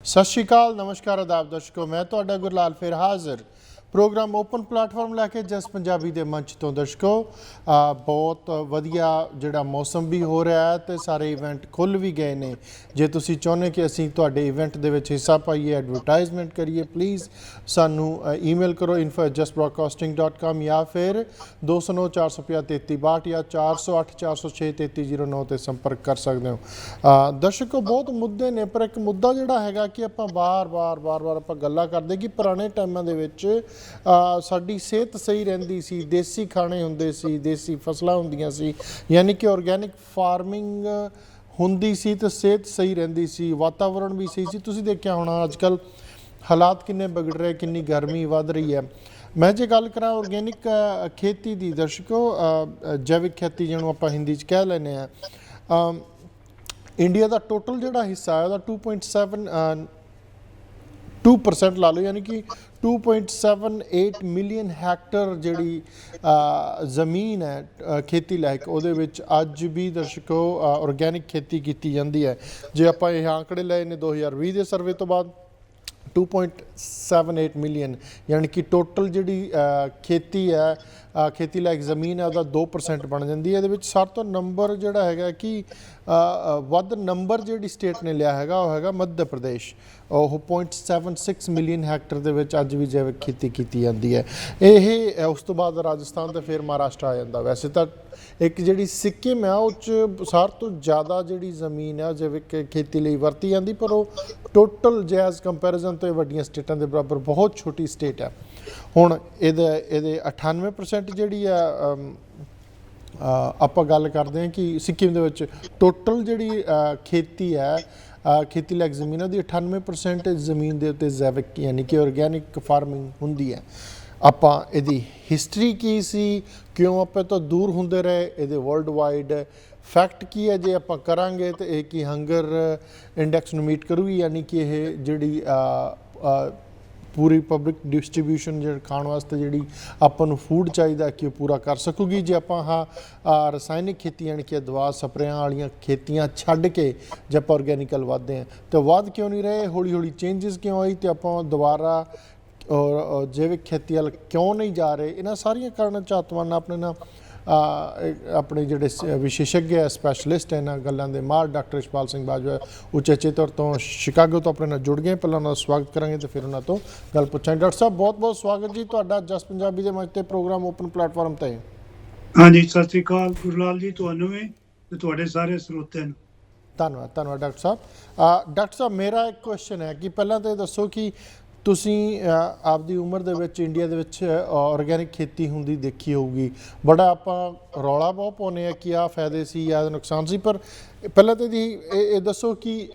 सत श्री अकाल, नमस्कार, आदाब दर्शकों। मैं ਤੁਹਾਡਾ ਗੁਰਲਾਲ ਫਿਰ ਹਾਜ਼ਰ प्रोग्राम ओपन प्लेटफॉर्म लैके जस पंजाबी के मंच तो दर्शकों बहुत वधिया जिहड़ा मौसम भी हो रहा है तो सारे इवेंट खुल भी गए ने। जे तुसी चाहुंदे कि असीं तुहाडे इवेंट दे विच हिस्सा पाइए, एडवरटाइजमेंट करिए, प्लीज़ सानू ईमेल करो info@justbroadcasting.com या फिर 209 450 3362 या 408 406 3309 ਤੇ संपर्क कर सकते हो। दर्शकों बहुत मुद्दे ने पर एक मुद्दा जिहड़ा हैगा कि आपां बार-बार आपां गल्लां करदे कि पुराने टाइमां दे विच साडी सेहत सही रहिंदी सी, देसी खाने हुंदे सी, देसी फसलां हुंदियां सी, यानी कि ऑर्गैनिक फार्मिंग हुंदी सी तो सेहत सही रहिंदी सी, वातावरण भी सही सी। तुसीं देखिआ होणा अजकल हालात किन्ने बिगड़ रहे, किन्नी गर्मी वध रही है। मैं जे गल करा ऑर्गैनिक खेती दी दर्शकों, जैविक खेती जिहनूं आपां हिंदी च कह लैंदे आ, इंडिया का टोटल जिहड़ा हिस्सा है 2.72% ला लो, यानी कि 2.78 मिलियन हैक्टर जिहड़ी ज़मीन है खेती लायक ਉਹਦੇ ਵਿੱਚ ਅੱਜ भी दर्शकों ऑर्गैनिक खेती की जाती है। जे ਆਪਾਂ ਇਹ आंकड़े लए ने 2020 के सर्वे तो बाद 2.78 मिलियन यानी कि टोटल जिहड़ी खेती है खेती लायक ज़मीन है वह 2% बन जाती है। ये सब तो नंबर जोड़ा है कि वध नंबर जी स्टेट ने लिया है वह है मध्य प्रदेश, वह 0.76 मिलियन हैक्टर के अज भी जैविक खेती की जाती है। ये उस तो बाद राजस्थान तो फिर महाराष्ट्र आ जाता। वैसे तो एक जी सिक्किम है उस सार तो ज़्यादा जी जमीन है जैविक खेती लिए वरती जाती, पर वो टोटल जैज़ कंपैरिजन तो वड्डियां स्टेटां दे बराबर बहुत छोटी स्टेट है। हुण ये 98% जी आपां गल करते हैं कि सिक्किम दे विच टोटल जी खेती है खेती लायक जमीन है 98% जमीन के उत्ते जैविक यानी कि ऑर्गैनिक फार्मिंग हुंदी है। आपां इहदी हिस्टरी की सी, क्यों आपां तो दूर हुंदे रहे, इहदे वर्ल्ड वाइड फैक्ट की है जे आपां करांगे तो यह कि हंगर इंडैक्स नूं मीट करूगी, यानी कि यह जिहड़ी पूरी पब्लिक डिस्ट्रीब्यूशन जो खाण वास्ते जी आपां फूड चाहिए कि पूरा कर सकूगी। जे आपां रसायनिक खेती यानी कि दवा स्प्रेयां वाली खेतियां छड्ड के जे आपां ऑर्गैनिकल वधदे हैं तो वध क्यों नहीं रहे, हौली हौली चेंजिस क्यों आई तो आपां दोबारा और जैविक खेती वाल क्यों नहीं जा रहे। इन्हां सारियां कारण चातवान अपने ना अपने जोड़े विशेषज्ञ है स्पैशलिस्ट है इन्होंने गलों के मार डॉक्टर यशपाल सिंह बाजवा उचेचे तौर तो शिकागो तो अपने नाल जुड़ गए। पहले उन्होंने स्वागत करेंगे तो फिर उन्होंने तो गल पूछांगे। डॉक्टर साहब बहुत बहुत स्वागत जी तुहाडा जस पंजाबी के मंच ते प्रोग्राम ओपन प्लेटफॉर्म ते। हाँ जी, सत श्री अकाल गुरलाल जी, तुहानूं भी ते तुहाडे सारे श्रोतिਆਂ ਨੂੰ धन्यवाद धन्यवाद डॉक्टर साहब। डॉक्टर साहब मेरा एक क्वेश्चन है कि पहला तो दसो कि ਤੁਸੀਂ ਆਪਦੀ ਉਮਰ ਦੇ ਵਿੱਚ ਇੰਡੀਆ ਦੇ ਵਿੱਚ ਆਰਗੈਨਿਕ खेती ਹੁੰਦੀ ਦੇਖੀ ਹੋਊਗੀ, ਬੜਾ ਆਪਾਂ ਰੌਲਾ ਬਹੁਤ ਪਾਉਂਦੇ ਆ ਕਿ ਆਹ ਫਾਇਦੇ ਸੀ ਜਾਂ ਨੁਕਸਾਨ ਸੀ, ਪਰ ਪਹਿਲਾਂ ਤਾਂ ਇਹ ਦੱਸੋ ਕਿ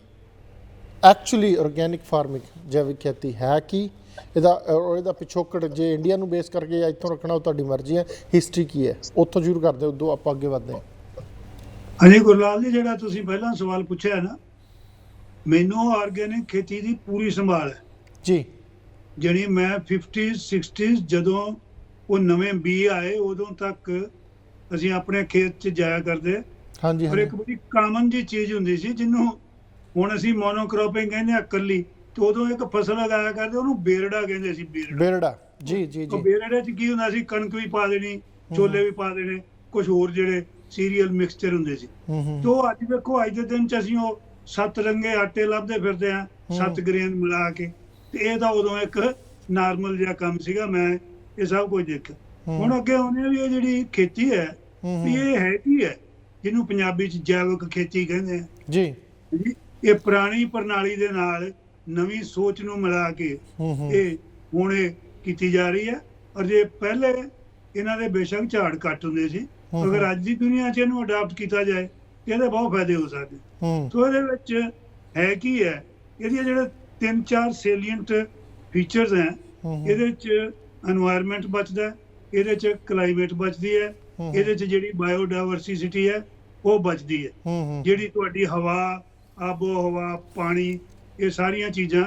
ਐਕਚੁਅਲੀ ਆਰਗੈਨਿਕ ਫਾਰਮਿੰਗ ਜੈਵਿਕ खेती ਹੈ ਕਿ ਇਹਦਾ ਪਿਛੋਕੜ ਜੇ ਇੰਡੀਆ ਨੂੰ ਬੇਸ ਕਰਕੇ ਜਾਂ ਇੱਥੋਂ ਰੱਖਣਾ ਉਹ ਤੁਹਾਡੀ ਮਰਜ਼ੀ ਹੈ, ਹਿਸਟਰੀ ਕੀ ਹੈ ਉੱਥੋਂ ਜ਼ਰੂਰ ਕਰਦੇ ਉਦੋਂ ਆਪਾਂ ਅੱਗੇ ਵਧਦੇ ਹਾਂ। ਹਾਂਜੀ ਗੁਰਲਾਲ ਜੀ, ਜਿਹੜਾ ਤੁਸੀਂ ਪਹਿਲਾਂ ਸਵਾਲ ਪੁੱਛਿਆ ਨਾ, ਮੈਨੂੰ ਆਰਗੈਨਿਕ खेती ਦੀ ਪੂਰੀ ਸੰਭਾਲ ਹੈ ਜੀ। ਜਿਹੜੀ ਮੈਂ 50s 60s ਜਦੋਂ ਉਹ ਨਵੇਂ ਬੀ ਆਏ ਉਦੋਂ ਤੱਕ ਅਸੀਂ ਆਪਣੇ ਖੇਤ 'ਚ ਜਾਇਆ ਕਰਦੇ। ਹਾਂਜੀ ਪਰ ਇੱਕ ਬੜੀ ਕਾਮਨ ਜੀ ਚੀਜ਼ ਹੁੰਦੀ ਸੀ ਜਿਹਨੂੰ ਹੁਣ ਅਸੀਂ ਮੋਨੋਕ੍ਰੋਪਿੰਗ ਕਹਿੰਦੇ ਆ ਇਕੱਲੀ, ਤੇ ਉਦੋਂ ਇੱਕ ਫਸਲ ਲਗਾਇਆ ਕਰਦੇ ਉਹਨੂੰ ਬੇਰੜਾ ਕਹਿੰਦੇ ਸੀ। ਬੇਰੜਾ ਜੀ ਜੀ ਜੀ। ਬੇਰੜੇ 'ਚ ਕੀ ਹੁੰਦਾ ਸੀ, ਕਣਕ ਵੀ ਪਾ ਦੇਣੀ, ਛੋਲੇ ਵੀ ਪਾ ਦੇਣੇ, ਕੁਝ ਹੋਰ ਜਿਹੜੇ ਸੀਰੀਅਲ ਮਿਕਸਚਰ ਹੁੰਦੇ ਸੀ। ਤੇ ਅੱਜ ਵੇਖੋ ਅੱਜ ਦੇ ਦਿਨ 'ਚ ਅਸੀਂ ਉਹ 7 ਰੰਗੇ ਆਟੇ ਲੱਭਦੇ ਫਿਰਦੇ ਆ 7 ਗ੍ਰੇਨ ਮਿਲਾ ਕੇ, ਤੇ ਇਹ ਤਾਂ ਉਦੋਂ ਇੱਕ ਨਾਰਮਲ ਜਿਹਾ ਕੰਮ ਸੀਗਾ। ਮੈਂ ਇਹ ਸਭ ਕੁਝ ਦੇਖਿਆ। ਹੁਣ ਅੱਗੇ ਆਉਂਦੇ ਵੀ ਇਹ ਜਿਹੜੀ ਖੇਤੀ ਹੈ ਵੀ ਇਹ ਹੈ ਕੀ ਹੈ, ਜਿਹਨੂੰ ਪੰਜਾਬੀ 'ਚ ਜੈਵਿਕ ਖੇਤੀ ਕਹਿੰਦੇ ਆ ਜੀ। ਇਹ ਪੁਰਾਣੀ ਪ੍ਰਣਾਲੀ ਦੇ ਨਾਲ ਨਵੀਂ ਸੋਚ ਨੂੰ ਮਿਲਾ ਕੇ ਇਹ ਹੁਣ ਇਹ ਕੀਤੀ ਜਾ ਰਹੀ ਹੈ। ਔਰ ਜੇ ਪਹਿਲੇ ਇਹਨਾਂ ਦੇ ਬੇਸ਼ੱਕ ਝਾੜ ਘੱਟ ਹੁੰਦੇ ਸੀ, ਅਗਰ ਅੱਜ ਦੀ ਦੁਨੀਆ 'ਚ ਇਹਨੂੰ ਅਡਾਪਟ ਕੀਤਾ ਜਾਏ ਇਹਦੇ ਬਹੁਤ ਫਾਇਦੇ ਹੋ ਸਕਦੇ। ਸੋ ਇਹਦੇ ਵਿੱਚ ਹੈ ਕੀ ਹੈ, ਇਹਦੀਆਂ ਜਿਹੜੇ 3-4 ਸੇਲੀਐਂਟ ਫੀਚਰਸ ਹੈ। ਇਹਦੇ 'ਚ এনवायरमेंट ਬਚਦਾ, ਇਹਦੇ 'ਚ ਕਲਾਈਮੇਟ ਬਚਦੀ ਹੈ, ਇਹਦੇ 'ਚ ਜਿਹੜੀ ਬਾਇਓਡਾਇਵਰਸਿਟੀ ਹੈ ਉਹ ਬਚਦੀ ਹੈ, ਜਿਹੜੀ ਤੁਹਾਡੀ ਹਵਾ, ਆਬੋ ਹਵਾ, ਪਾਣੀ, ਇਹ ਸਾਰੀਆਂ ਚੀਜ਼ਾਂ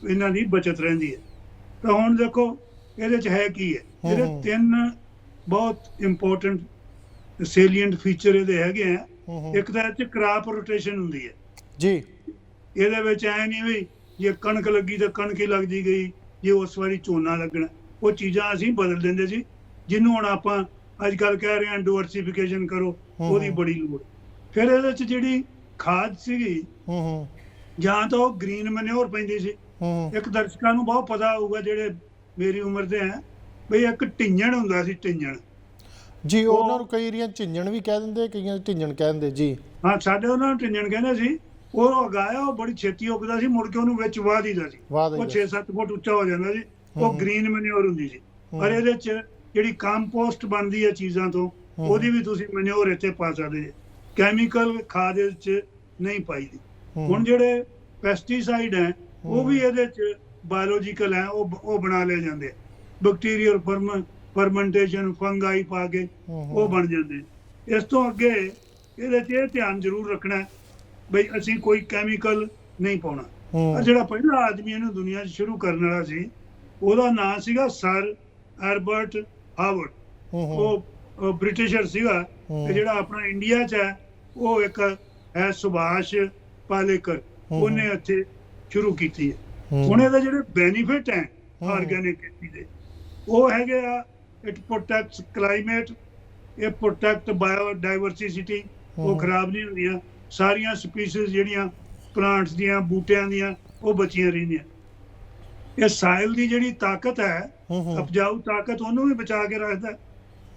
ਇਹਨਾਂ ਦੀ ਬਚਤ ਰਹਿੰਦੀ ਹੈ। ਤਾਂ ਹੁਣ ਦੇਖੋ ਇਹਦੇ 'ਚ ਹੈ ਕੀ ਹੈ, ਇਹਦੇ 3 ਬਹੁਤ ਇੰਪੋਰਟੈਂਟ ਸੇਲੀਐਂਟ ਫੀਚਰ ਇਹਦੇ ਹੈਗੇ ਆ। ਇੱਕ ਤਾਂ ਇਹ 'ਚ ਕ੍ਰਾਪ ਰੋਟੇਸ਼ਨ ਹੁੰਦੀ ਹੈ ਜੀ। ਇਹਦੇ ਵਿੱਚ ਐ ਨਹੀਂ ਵੀ ਜੇ ਕਣਕ ਲੱਗੀ ਤਾਂ ਕਣਕ ਹੀ ਲੱਗਦੀ ਗਈ, ਜੇ ਉਸ ਵਾਰੀ ਝੋਨਾ ਲੱਗਣਾ, ਉਹ ਚੀਜ਼ਾਂ ਅਸੀਂ ਬਦਲ ਦਿੰਦੇ ਸੀ, ਜਿਹਨੂੰ ਹੁਣ ਆਪਾਂ ਅੱਜ ਕੱਲ੍ਹ ਕਹਿ ਰਹੇ ਹਾਂ ਡਾਇਵਰਸੀਫਿਕੇਸ਼ਨ ਕਰੋ, ਉਹਦੀ ਬੜੀ ਲੋੜ। ਫਿਰ ਇਹਦੇ 'ਚ ਜਿਹੜੀ ਖਾਦ ਸੀਗੀ, ਜਾਂ ਤਾਂ ਉਹ ਗ੍ਰੀਨ ਮੈਨਿਓਰ ਪੈਂਦੀ ਸੀ। ਇੱਕ ਦਰਸ਼ਕਾਂ ਨੂੰ ਬਹੁਤ ਪਤਾ ਹੋਊਗਾ ਜਿਹੜੇ ਮੇਰੀ ਉਮਰ ਦੇ ਹੈ, ਬਈ ਇੱਕ ਢਿੰਜਣ ਹੁੰਦਾ ਸੀ, ਢਿੰਜਣ ਜੀ, ਉਹਨਾਂ ਨੂੰ ਕਈ ਏਰੀਆ ਝਿੰਜਣ ਵੀ ਕਹਿ ਦਿੰਦੇ, ਕਈਆਂ ਢਿੰਜਣ ਕਹਿ ਦਿੰਦੇ ਜੀ। ਹਾਂ, ਸਾਡੇ ਉਹਨਾਂ ਨੂੰ ਢਿੰਜਣ ਕਹਿੰਦੇ ਸੀ। ਉਹ ਉਗਾਇਆ, ਉਹ ਬੜੀ ਛੇਤੀ ਉੱਗਦਾ ਸੀ, ਮੁੜ ਕੇ ਉਹਨੂੰ ਵਿੱਚ ਵਾਹ ਦਈਦਾ ਸੀ, ਉਹ 6-7 ਫੁੱਟ ਉੱਚਾ ਹੋ ਜਾਂਦਾ ਸੀ। ਉਹ ਗ੍ਰੀਨ ਮੈਨਿਓਰ ਹੁੰਦੀ ਸੀ। ਪਰ ਇਹਦੇ 'ਚ ਜਿਹੜੀ ਕੰਪੋਸਟ ਬਣਦੀ ਹੈ ਚੀਜ਼ਾਂ ਤੋਂ, ਉਹਦੀ ਵੀ ਤੁਸੀਂ ਮੈਨਿਓਰ ਇੱਥੇ ਪਾ ਸਕਦੇ ਜੇ, ਕੈਮੀਕਲ ਖਾਦ ਇਹਦੇ 'ਚ ਨਹੀਂ ਪਾਈਦੀ। ਹੁਣ ਜਿਹੜੇ ਪੈਸਟੀਸਾਈਡ ਹੈ ਉਹ ਵੀ ਇਹਦੇ 'ਚ ਬਾਇਓਲੋਜੀਕਲ ਹੈ, ਉਹ ਬਣਾ ਲਏ ਜਾਂਦੇ, ਬੈਕਟੀਰੀਅਲ ਫਰਮੈਂਟੇਸ਼ਨ, ਫੰਗਾਈ ਪਾ ਕੇ ਉਹ ਬਣ ਜਾਂਦੇ। ਇਸ ਤੋਂ ਅੱਗੇ ਇਹਦੇ 'ਚ ਇਹ ਧਿਆਨ ਜ਼ਰੂਰ ਰੱਖਣਾ ਬਈ ਅਸੀਂ ਕੋਈ ਕੈਮੀਕਲ ਨਹੀਂ ਪਾਉਣਾ। ਜਿਹੜਾ ਪਹਿਲਾ ਆਦਮੀ ਇਹਨੂੰ ਦੁਨੀਆ 'ਚ ਸ਼ੁਰੂ ਕਰਨ ਵਾਲਾ ਸੀ, ਉਹਦਾ ਨਾਂ ਸੀਗਾ ਸਰ ਐਲਬਰਟ ਹਾਵਰਡ। ਉਹ ਬ੍ਰਿਟਿਸ਼ਰ ਸੀਗਾ। ਤੇ ਜਿਹੜਾ ਆਪਣਾ ਇੰਡੀਆ 'ਚ ਹੈ ਉਹ ਇੱਕ ਹੈ ਸੁਭਾਸ਼ ਪਾਲੇਕਰ, ਉਹਨੇ ਇੱਥੇ ਸ਼ੁਰੂ ਕੀਤੀ ਹੈ। ਹੁਣ ਇਹਦੇ ਜਿਹੜੇ ਬੈਨੀਫਿਟ ਹੈ ਆਰਗੈਨਿਕ ਖੇਤੀ ਦੇ, ਉਹ ਹੈਗੇ ਆ, ਇਟ ਪ੍ਰੋਟੈਕਟਸ ਕਲਾਈਮੇਟ, ਇਹ ਪ੍ਰੋਟੈਕਟ ਬਾਇਓਡਾਇਵਰਸਿਟੀ, ਉਹ ਖਰਾਬ ਨਹੀਂ ਹੁੰਦੀਆਂ, ਸਾਰੀਆਂ ਸਪੀਸੀਜ਼ ਜਿਹੜੀਆਂ ਪਲਾਂਟਸ ਦੀਆਂ, ਬੂਟਿਆਂ ਦੀਆਂ, ਉਹ ਬਚੀਆਂ ਰਹਿੰਦੀਆਂ। ਇਹ ਸਾਇਲ ਦੀ ਜਿਹੜੀ ਤਾਕਤ ਹੈ, ਉਪਜਾਊ ਤਾਕਤ, ਉਹਨੂੰ ਵੀ ਬਚਾ ਕੇ ਰੱਖਦਾ।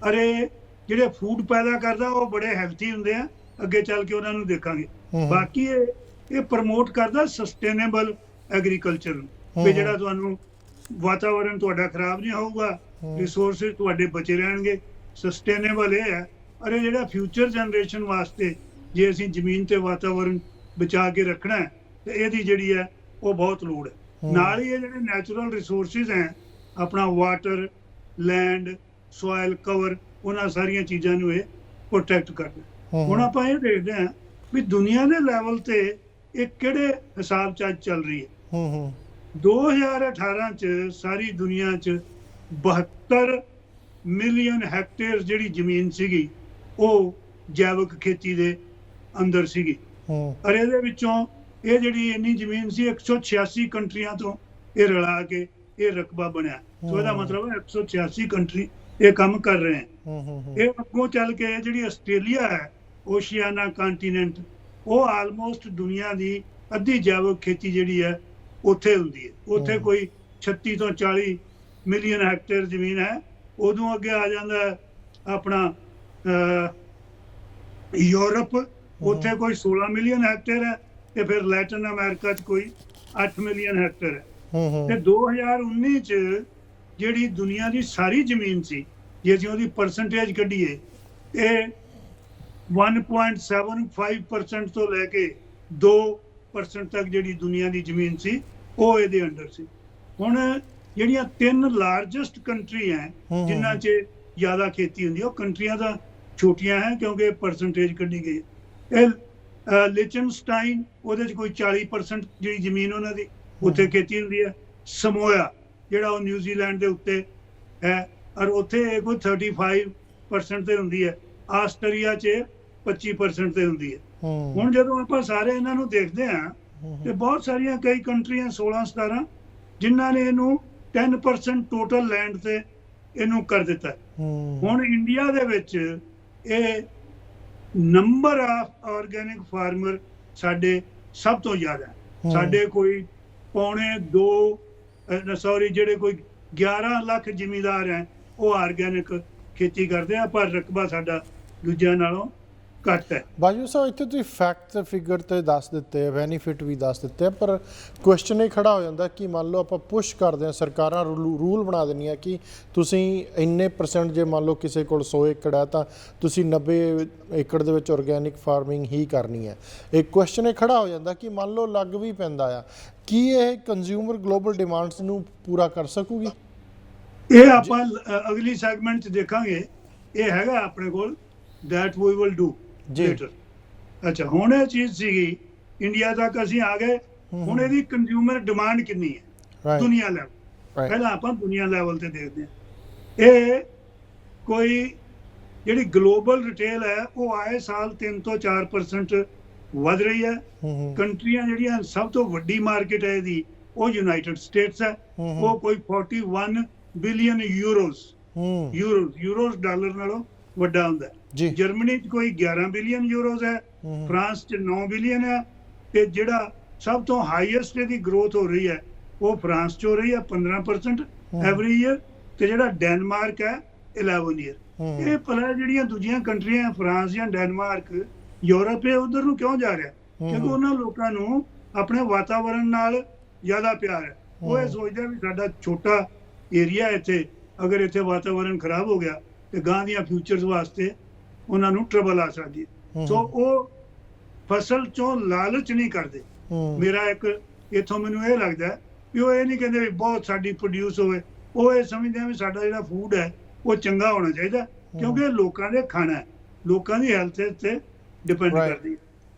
ਅਰੇ ਜਿਹੜੇ ਫੂਡ ਪੈਦਾ ਕਰਦਾ ਉਹ ਬੜੇ ਹੈਲਥੀ ਹੁੰਦੇ ਆ, ਅੱਗੇ ਚੱਲ ਕੇ ਉਹਨਾਂ ਨੂੰ ਦੇਖਾਂਗੇ। ਬਾਕੀ ਇਹ ਪ੍ਰਮੋਟ ਕਰਦਾ ਸਸਟੇਨੇਬਲ ਐਗਰੀਕਲਚਰ ਨੂੰ, ਵੀ ਜਿਹੜਾ ਤੁਹਾਨੂੰ ਵਾਤਾਵਰਨ ਤੁਹਾਡਾ ਖਰਾਬ ਨਹੀਂ ਹੋਊਗਾ, ਰਿਸੋਰਸਿਸ ਤੁਹਾਡੇ ਬਚੇ ਰਹਿਣਗੇ, ਸਸਟੇਨੇਬਲ ਇਹ ਹੈ। ਅਰੇ ਜਿਹੜਾ ਫਿਊਚਰ ਜਨਰੇਸ਼ਨ ਵਾਸਤੇ ਜੇ ਅਸੀਂ ਜ਼ਮੀਨ ਤੇ ਵਾਤਾਵਰਨ ਬਚਾ ਕੇ ਰੱਖਣਾ ਹੈ, ਤੇ ਇਹਦੀ ਜਿਹੜੀ ਹੈ ਉਹ ਬਹੁਤ ਲੋੜ ਹੈ। ਨਾਲ ਹੀ ਇਹ ਜਿਹੜੇ ਨੈਚੁਰਲ ਰਿਸੋਰਸਿਸ ਹੈ, ਆਪਣਾ ਵਾਟਰ, ਲੈਂਡ, ਸੋਇਲ ਕਵਰ, ਉਹਨਾਂ ਸਾਰੀਆਂ ਚੀਜ਼ਾਂ ਨੂੰ ਇਹ ਪ੍ਰੋਟੈਕਟ ਕਰਦਾ। ਹੁਣ ਆਪਾਂ ਇਹ ਦੇਖਦੇ ਹਾਂ ਵੀ ਦੁਨੀਆ ਦੇ ਲੈਵਲ ਤੇ ਇਹ ਕਿਹੜੇ ਹਿਸਾਬ 'ਚ ਅੱਜ ਚੱਲ ਰਹੀ ਹੈ। 2018 'ਚ ਸਾਰੀ ਦੁਨੀਆ 'ਚ 72 ਮਿਲੀਅਨ ਹੈਕਟੇਅਰ ਜਿਹੜੀ ਜ਼ਮੀਨ ਸੀਗੀ, ਉਹ ਜੈਵਿਕ ਖੇਤੀ ਦੇ ਅੰਦਰ ਸੀਗੀ। ਔਰ ਇਹਦੇ ਵਿੱਚੋਂ ਇਹ ਜਿਹੜੀ ਇੰਨੀ ਜ਼ਮੀਨ ਸੀ, 186 ਕੰਟਰੀਆਂ ਤੋਂ ਇਹ ਰਲਾ ਕੇ ਇਹ ਰਕਬਾ ਬਣਿਆ। ਸੋ ਇਹਦਾ ਮਤਲਬ ਹੈ 186 ਕੰਟਰੀ ਇਹ ਕੰਮ ਕਰ ਰਹੇ ਹੈ। ਇਹ ਅੱਗੋਂ ਚੱਲ ਕੇ ਜਿਹੜੀ ਆਸਟ੍ਰੇਲੀਆ ਹੈ, ਓਸ਼ੀਆਨਾ ਕੰਟੀਨੈਂਟ, ਉਹ ਆਲਮੋਸਟ ਦੁਨੀਆ ਦੀ ਅੱਧੀ ਜੈਵਿਕ ਖੇਤੀ ਜਿਹੜੀ ਹੈ ਉੱਥੇ ਹੁੰਦੀ ਹੈ। ਉੱਥੇ ਕੋਈ 36 ਤੋਂ 40 ਮਿਲੀਅਨ ਹੈਕਟੇਅਰ ਜ਼ਮੀਨ ਹੈ। ਉਦੋਂ ਅੱਗੇ ਆ ਜਾਂਦਾ ਆਪਣਾ ਯੂਰਪ, ਉੱਥੇ ਕੋਈ 16 ਮਿਲੀਅਨ ਹੈਕਟੇਅਰ ਹੈ, ਤੇ ਫਿਰ ਲੈਟਨ ਅਮਰੀਕਾ 'ਚ ਕੋਈ 8 ਮਿਲੀਅਨ ਹੈਕਟੇਅਰ ਹੈ। ਤੇ 2019 'ਚ ਜਿਹੜੀ ਦੁਨੀਆ ਦੀ ਸਾਰੀ ਜ਼ਮੀਨ ਸੀ, ਜੇ ਅਸੀਂ ਉਹਦੀ ਪਰਸੈਂਟੇਜ ਕੱਢੀਏ, ਇਹ 1.75% ਤੋਂ ਲੈ ਕੇ 2% ਤੱਕ ਜਿਹੜੀ ਦੁਨੀਆ ਦੀ ਜ਼ਮੀਨ ਸੀ, ਉਹ ਇਹਦੇ ਅੰਡਰ ਸੀ। ਹੁਣ ਜਿਹੜੀਆਂ 3 ਲਾਰਜੈਸਟ ਕੰਟਰੀ ਹੈ ਜਿਨ੍ਹਾਂ 'ਚ ਜ਼ਿਆਦਾ ਖੇਤੀ ਹੁੰਦੀ ਹੈ, ਉਹ ਕੰਟਰੀਆਂ ਤਾਂ ਛੋਟੀਆਂ ਹੈ ਕਿਉਂਕਿ ਪਰਸੈਂਟੇਜ ਕੱਢੀ ਗਈ। ਇਹ ਲਿਚਨਸਟਾਈਨ, ਉਹਦੇ 'ਚ ਕੋਈ 40% ਜਿਹੜੀ ਜ਼ਮੀਨ ਉਹਨਾਂ ਦੀ ਉੱਥੇ ਖੇਤੀ ਹੁੰਦੀ ਹੈ। ਸਮੋਆ ਜਿਹੜਾ ਉਹ ਨਿਊਜ਼ੀਲੈਂਡ ਦੇ ਉੱਤੇ ਹੈ, ਔਰ ਉੱਥੇ ਕੋਈ 35% ਤੇ ਹੁੰਦੀ ਹੈ। ਆਸਟਰੀਆ 'ਚ 25% ਤੇ ਹੁੰਦੀ ਹੈ। ਹੁਣ ਜਦੋਂ ਆਪਾਂ ਸਾਰੇ ਇਹਨਾਂ ਨੂੰ ਦੇਖਦੇ ਹਾਂ, ਤੇ ਬਹੁਤ ਸਾਰੀਆਂ ਕਈ ਕੰਟਰੀਆਂ 16-17 ਜਿਨ੍ਹਾਂ ਨੇ ਇਹਨੂੰ 10% ਟੋਟਲ ਲੈਂਡ ਤੇ ਇਹਨੂੰ ਕਰ ਦਿੱਤਾ। ਹੁਣ ਇੰਡੀਆ ਦੇ ਵਿੱਚ ਇਹ ਨੰਬਰ ਆਫ ਆਰਗੈਨਿਕ ਫਾਰਮਰ ਸਾਡੇ ਸਭ ਤੋਂ ਜ਼ਿਆਦਾ ਹੈ। ਸਾਡੇ ਕੋਈ ਜਿਹੜੇ ਕੋਈ 11 ਲੱਖ ਜ਼ਿਮੀਂਦਾਰ ਹੈ, ਉਹ ਆਰਗੈਨਿਕ ਖੇਤੀ ਕਰਦੇ ਆ, ਪਰ ਰਕਬਾ ਸਾਡਾ ਦੂਜਿਆਂ ਨਾਲੋਂ ਘੱਟ ਹੈ। ਬਾਜੂ ਸਾਹਿਬ, ਇੱਥੇ ਤੁਸੀਂ ਫੈਕਟ ਤੇ ਫਿਗਰ ਤੇ ਦੱਸ ਦਿੱਤੇ, ਬੈਨੀਫਿਟ ਵੀ ਦੱਸ ਦਿੱਤੇ, ਪਰ ਕੁਐਸਚਨ ਇਹ ਖੜਾ ਹੋ ਜਾਂਦਾ ਕਿ ਮੰਨ ਲਓ ਆਪਾਂ ਪੁਸ਼ ਕਰਦੇ ਹਾਂ, ਸਰਕਾਰਾਂ ਰੂਲ ਬਣਾ ਦਿੰਦੀਆਂ ਕਿ ਤੁਸੀਂ ਇੰਨੇ % ਜੇ ਮੰਨ ਲਓ ਕਿਸੇ ਕੋਲ 100 ਏਕੜ ਹੈ ਤਾਂ ਤੁਸੀਂ 90 ਏਕੜ ਦੇ ਵਿੱਚ ਆਰਗੈਨਿਕ ਫਾਰਮਿੰਗ ਹੀ ਕਰਨੀ ਹੈ। ਇੱਕ ਕੁਐਸਚਨ ਇਹ ਖੜਾ ਹੋ ਜਾਂਦਾ ਕਿ ਮੰਨ ਲਓ ਲੱਗ ਵੀ ਪੈਂਦਾ ਆ, ਕੀ ਇਹ ਕੰਜ਼ਿਊਮਰ ਗਲੋਬਲ ਡਿਮਾਂਡਸ ਨੂੰ ਪੂਰਾ ਕਰ ਸਕੂਗੀ? ਇਹ ਆਪਾਂ ਅਗਲੀ ਸੈਗਮੈਂਟ 'ਚ ਦੇਖਾਂਗੇ। ਇਹ ਹੈਗਾ ਆਪਣੇ ਕੋਲ that we will do later। ਅੱਛਾ, ਹੁਣ ਇਹ ਚੀਜ਼ ਸੀਗੀ, ਇੰਡੀਆ ਤੱਕ ਅਸੀਂ ਆ ਗਏ। ਹੁਣ ਇਹਦੀ ਕੰਜ਼ਿਊਮਰ ਡਿਮਾਂਡ ਕਿੰਨੀ ਹੈ ਦੁਨੀਆ ਲੈਵਲ? ਪਹਿਲਾਂ ਆਪਾਂ ਦੁਨੀਆ ਲੈਵਲ ਤੇ ਦੇਖਦੇ ਹਾਂ। ਇਹ ਕੋਈ ਜਿਹੜੀ ਗਲੋਬਲ ਰਿਟੇਲ ਹੈ, ਉਹ ਆਏ ਸਾਲ 3 ਤੋਂ 4% ਵਧ ਰਹੀ ਹੈ। ਕੰਟਰੀਆਂ ਜਿਹੜੀਆਂ ਸਭ ਤੋਂ ਵੱਡੀ ਮਾਰਕੀਟ ਹੈ ਇਹਦੀ, ਉਹ ਯੂਨਾਈਟਿਡ ਸਟੇਟਸ ਹੈ। ਉਹ ਕੋਈ 41 ਬਿਲੀਅਨ ਯੂਰੋਜ਼ ਡਾਲਰ ਨਾਲੋਂ ਵੱਡਾ ਹੁੰਦਾ ਹੈ। ਜਰਮਨੀ 'ਚ ਕੋਈ 11 ਬਿਲੀਅਨ ਯੂਰੋਜ਼ ਹੈ, ਫਰਾਂਸ 'ਚ 9 ਬਿਲੀਅਨ ਹੈ, ਤੇ ਜਿਹੜਾ ਸਭ ਤੋਂ ਹਾਈਐਸਟ ਇਹਦੀ ਗਰੋਥ ਹੋ ਰਹੀ ਹੈ ਉਹ ਫਰਾਂਸ 'ਚ ਹੋ ਰਹੀ ਹੈ 15% ਐਵਰੀ ਈਅਰ, ਤੇ ਜਿਹੜਾ ਡੈਨਮਾਰਕ ਹੈ 11 ਈਅਰ। ਇਹ ਭਲਾ ਜਿਹੜੀਆਂ ਦੂਜੀਆਂ ਕੰਟਰੀਆਂ ਫਰਾਂਸ ਜਾਂ ਡੈਨਮਾਰਕ, ਯੂਰਪ, ਇਹ ਉਧਰ ਨੂੰ ਕਿਉਂ ਜਾ ਰਿਹਾ? ਕਿਉਂਕਿ ਉਹਨਾਂ ਲੋਕਾਂ ਨੂੰ ਆਪਣੇ ਵਾਤਾਵਰਨ ਨਾਲ ਜ਼ਿਆਦਾ ਪਿਆਰ ਹੈ। ਉਹ ਇਹ ਸੋਚਦੇ ਵੀ ਸਾਡਾ ਛੋਟਾ ਏਰੀਆ ਇੱਥੇ, ਅਗਰ ਇੱਥੇ ਵਾਤਾਵਰਨ ਖਰਾਬ ਹੋ ਗਿਆ ਤੇ ਗਾਂ ਦੀਆਂ ਫਿਊਚਰਸ ਵਾਸਤੇ ਉਹਨਾਂ ਨੂੰ ਟਰਬਲ ਆ ਸਕਦੀ ਹੈ। ਸੋ ਉਹ ਫਸਲ ਚੋਂ ਲਾਲਚ ਨਹੀਂ ਕਰਦੇ। ਮੇਰਾ ਇੱਕ ਇੱਥੋਂ ਮੈਨੂੰ ਇਹ ਲੱਗਦਾ ਵੀ ਉਹ ਇਹ ਨਹੀਂ ਕਹਿੰਦੇ ਵੀ ਬਹੁਤ ਸਾਡੀ ਪ੍ਰੋਡਿਊਸ ਹੋਵੇ, ਉਹ ਇਹ ਸਮਝਦੇ ਆ ਵੀ ਸਾਡਾ ਜਿਹੜਾ ਫੂਡ ਹੈ ਉਹ ਚੰਗਾ ਹੋਣਾ ਚਾਹੀਦਾ, ਕਿਉਂਕਿ ਇਹ ਲੋਕਾਂ ਦੇ ਖਾਣਾ ਹੈ, ਲੋਕਾਂ ਦੀ ਹੈਲਥ ਤੇ ਡਿਪੈਂਡ ਕਰਦੀ ਹੈ।